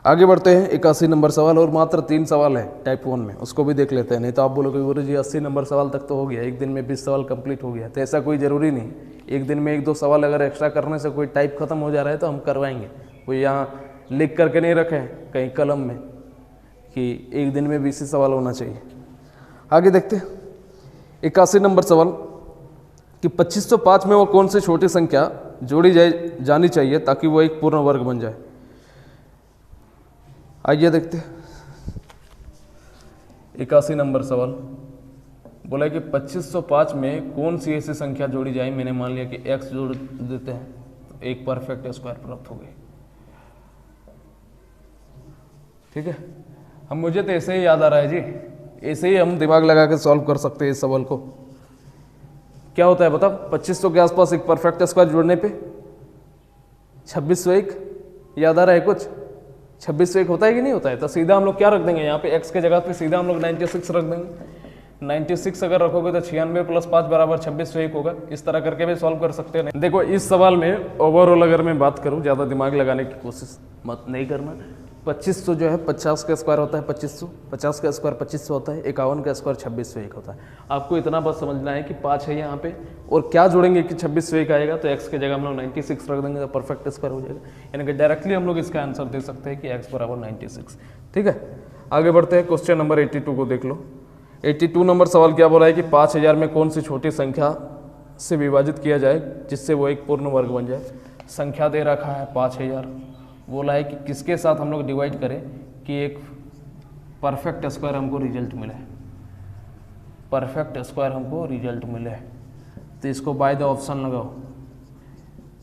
आगे बढ़ते हैं 81 नंबर सवाल, और मात्र 3 सवाल है टाइप 1 में, उसको भी देख लेते हैं। नहीं तो आप बोलोगे गुरु जी 80 नंबर सवाल तक तो हो गया, एक दिन में 20 सवाल कंप्लीट हो गया, तो ऐसा कोई ज़रूरी नहीं। एक दिन में 1 2 सवाल अगर एक्स्ट्रा करने से कोई टाइप खत्म हो जा रहा है तो हम करवाएंगे। कोई यहाँ लिख करके नहीं रखे हैं कहीं कलम में कि एक दिन में 20 सवाल होना चाहिए। आगे देखते हैं 81 नंबर सवाल कि 2505 में वो कौन सी छोटी संख्या जोड़ी जानी चाहिए ताकि वो एक पूर्ण वर्ग बन जाए। आइए देखते हैं 81 नंबर सवाल बोला कि 2505 में कौन सी ऐसी संख्या जोड़ी जाए। मैंने मान लिया कि x जोड़ देते हैं तो एक परफेक्ट स्क्वायर प्राप्त हो गई। ठीक है, हम मुझे तो ऐसे ही याद आ रहा है जी, ऐसे ही हम दिमाग लगा के सॉल्व कर सकते हैं इस सवाल को। क्या होता है बताओ, 2500 के आसपास एक परफेक्ट स्क्वायर जोड़ने पे 2601 याद आ रहा है कुछ, 2601 होता है कि नहीं होता है। तो सीधा हम लोग क्या रख देंगे यहाँ पे, x के जगह पे सीधा हम लोग 96 रख देंगे। 96 अगर रखोगे तो 96 + 5 बराबर 2601 होगा। इस तरह करके भी सॉल्व कर सकते हैं। देखो इस सवाल में ओवरऑल अगर मैं बात करूँ, ज़्यादा दिमाग लगाने की कोशिश मत नहीं करना, 2500 जो है 50 का स्क्वायर होता है 2500, 50 का स्क्वायर 2500 होता है, 51 का स्क्वायर 2601 होता है। आपको इतना बस समझना है कि 5 है यहाँ पे, और क्या जोड़ेंगे कि 2601 आएगा तो x की जगह हम लोग 96 रख देंगे तो परफेक्ट स्क्वायर हो जाएगा। यानी कि डायरेक्टली हम लोग इसका आंसर दे सकते हैं कि x बराबर 96। ठीक है, आगे बढ़ते हैं। क्वेश्चन नंबर 82 को देख लो। 82 नंबर सवाल क्या बोला है कि 5000 में कौन सी छोटी संख्या से विभाजित किया जाए जिससे वो एक पूर्ण वर्ग बन जाए। संख्या दे रखा है 5000, बोला है कि किसके साथ हम लोग डिवाइड करें कि एक परफेक्ट स्क्वायर हमको रिजल्ट मिले, परफेक्ट स्क्वायर हमको रिजल्ट मिले। तो इसको बाय द ऑप्शन लगाओ,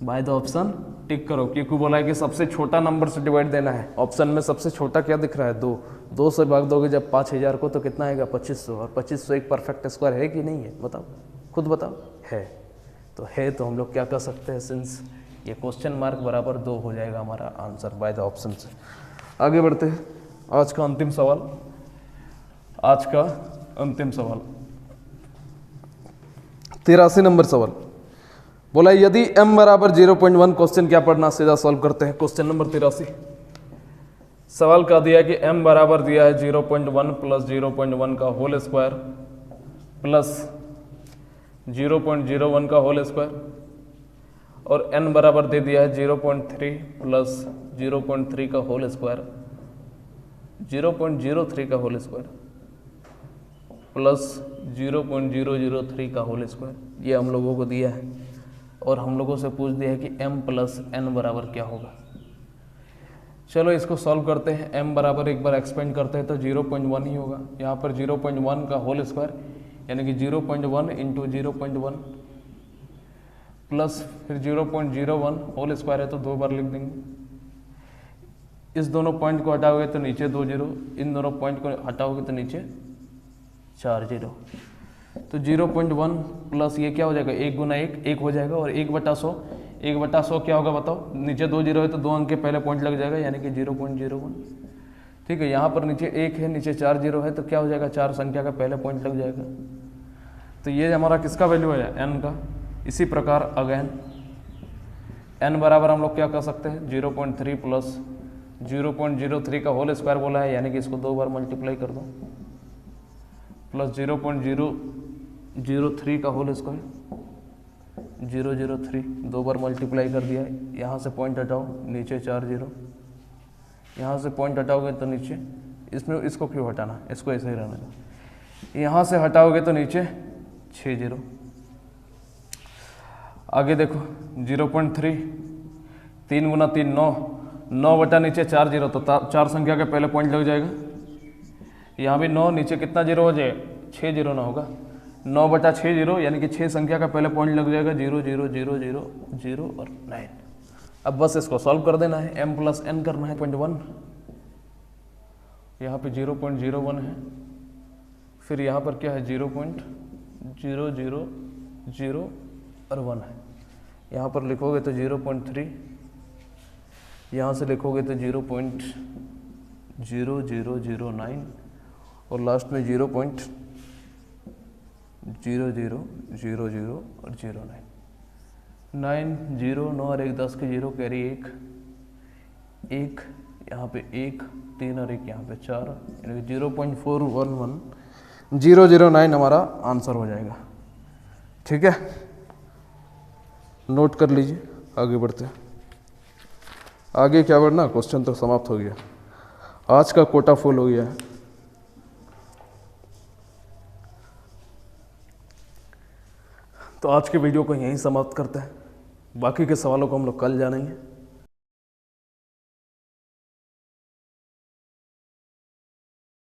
बाय द ऑप्शन टिक करो, क्योंकि बोला है कि सबसे छोटा नंबर से डिवाइड देना है। ऑप्शन में सबसे छोटा क्या दिख रहा है 2, 2 से भाग दोगे जब 5000 को तो कितना आएगा 2500, और 2500 एक परफेक्ट स्क्वायर है कि नहीं है, बताओ, खुद बताओ। है, तो है तो हम लोग क्या कर सकते हैं, सिंस ये क्वेश्चन मार्क बराबर 2 हो जाएगा हमारा आंसर बाय द ऑप्शन से। आगे बढ़ते हैं। आज का अंतिम सवाल, आज का अंतिम सवाल 83 नंबर सवाल बोला यदि m बराबर 0.1, क्वेश्चन क्या पढ़ना, सीधा सॉल्व करते हैं। क्वेश्चन नंबर 83 सवाल का दिया कि m बराबर दिया है 0.1 प्लस 0.1 का होल स्क्वायर प्लस 0.01 का होल स्क्वायर, और n बराबर दे दिया है 0.3 प्लस 0.3 का होल स्क्वायर, 0.03 का होल स्क्वायर प्लस 0.003 का होल स्क्वायर। ये हम लोगों को दिया है और हम लोगों से पूछ दिया है कि m प्लस n बराबर क्या होगा। चलो इसको सॉल्व करते हैं। m बराबर एक बार एक्सपेंड करते हैं तो 0.1 ही होगा। यहाँ पर 0.1 का होल स्क्वायर यानी कि 0.1 इंटू 0.1 प्लस फिर 0.01 होल स्क्वायर है तो 2 बार लिख देंगे। इस दोनों पॉइंट को हटाओगे तो नीचे 2 जीरो, इन दोनों पॉइंट को हटाओगे तो नीचे 4 जीरो। तो 0.1 प्लस ये क्या हो जाएगा, 1 गुना 1 1 हो जाएगा, और 1/100, 1/100 क्या होगा बताओ, नीचे 2 जीरो है तो 2 अंक के पहले पॉइंट लग जाएगा यानी कि 0.01। ठीक है, यहाँ पर नीचे 1 है, नीचे 4 जीरो है तो क्या हो जाएगा, 4 संख्या का पहले पॉइंट लग जाएगा। तो ये हमारा किसका वैल्यू है, n का। इसी प्रकार अगेन n बराबर हम लोग क्या कर सकते हैं, 0.3 प्लस 0.03 का होल स्क्वायर बोला है यानी कि इसको 2 बार मल्टीप्लाई कर दो, प्लस 0.003 का होल स्क्वायर 003 2 बार मल्टीप्लाई कर दिया। यहाँ से पॉइंट हटाओ, नीचे 4 जीरो, यहाँ से पॉइंट हटाओगे तो नीचे, इसमें इसको क्यों हटाना, इसको ऐसे ही रहने दो। यहाँ से हटाओगे तो नीचे 6 जीरो। आगे देखो 0.3, 3 गुना 3 9, 9 बटा नीचे 4 जीरो, तो 4 संख्या के पहले पॉइंट लग जाएगा। यहाँ भी 9, नीचे कितना जीरो हो जाए, 6 जीरो ना होगा, 9 बटा 6 जीरो यानी कि 6 संख्या का पहले पॉइंट लग जाएगा, 0 0 0 0 0 और 9। अब बस इसको सॉल्व कर देना है, m प्लस n करना है 0.1, यहाँ पे 0.01 है, फिर यहाँ पर क्या है 0.00 और 1 है। यहाँ पर लिखोगे तो 0.3, यहाँ से लिखोगे तो 0.0009 और लास्ट में 0.0000 और 09। 9 0 9 और 1 10 के 0 कैरी 1 1, यहाँ पे 1 3 और 1 यहाँ पे 4, यानी 0.411009 हमारा आंसर हो जाएगा। ठीक है, नोट कर लीजिए। आगे बढ़ते हैं। आगे क्या बढ़ना, क्वेश्चन तो समाप्त हो गया, आज का कोटा फुल हो गया है। तो आज के वीडियो को यहीं समाप्त करते हैं, बाकी के सवालों को हम लोग कल जानेंगे।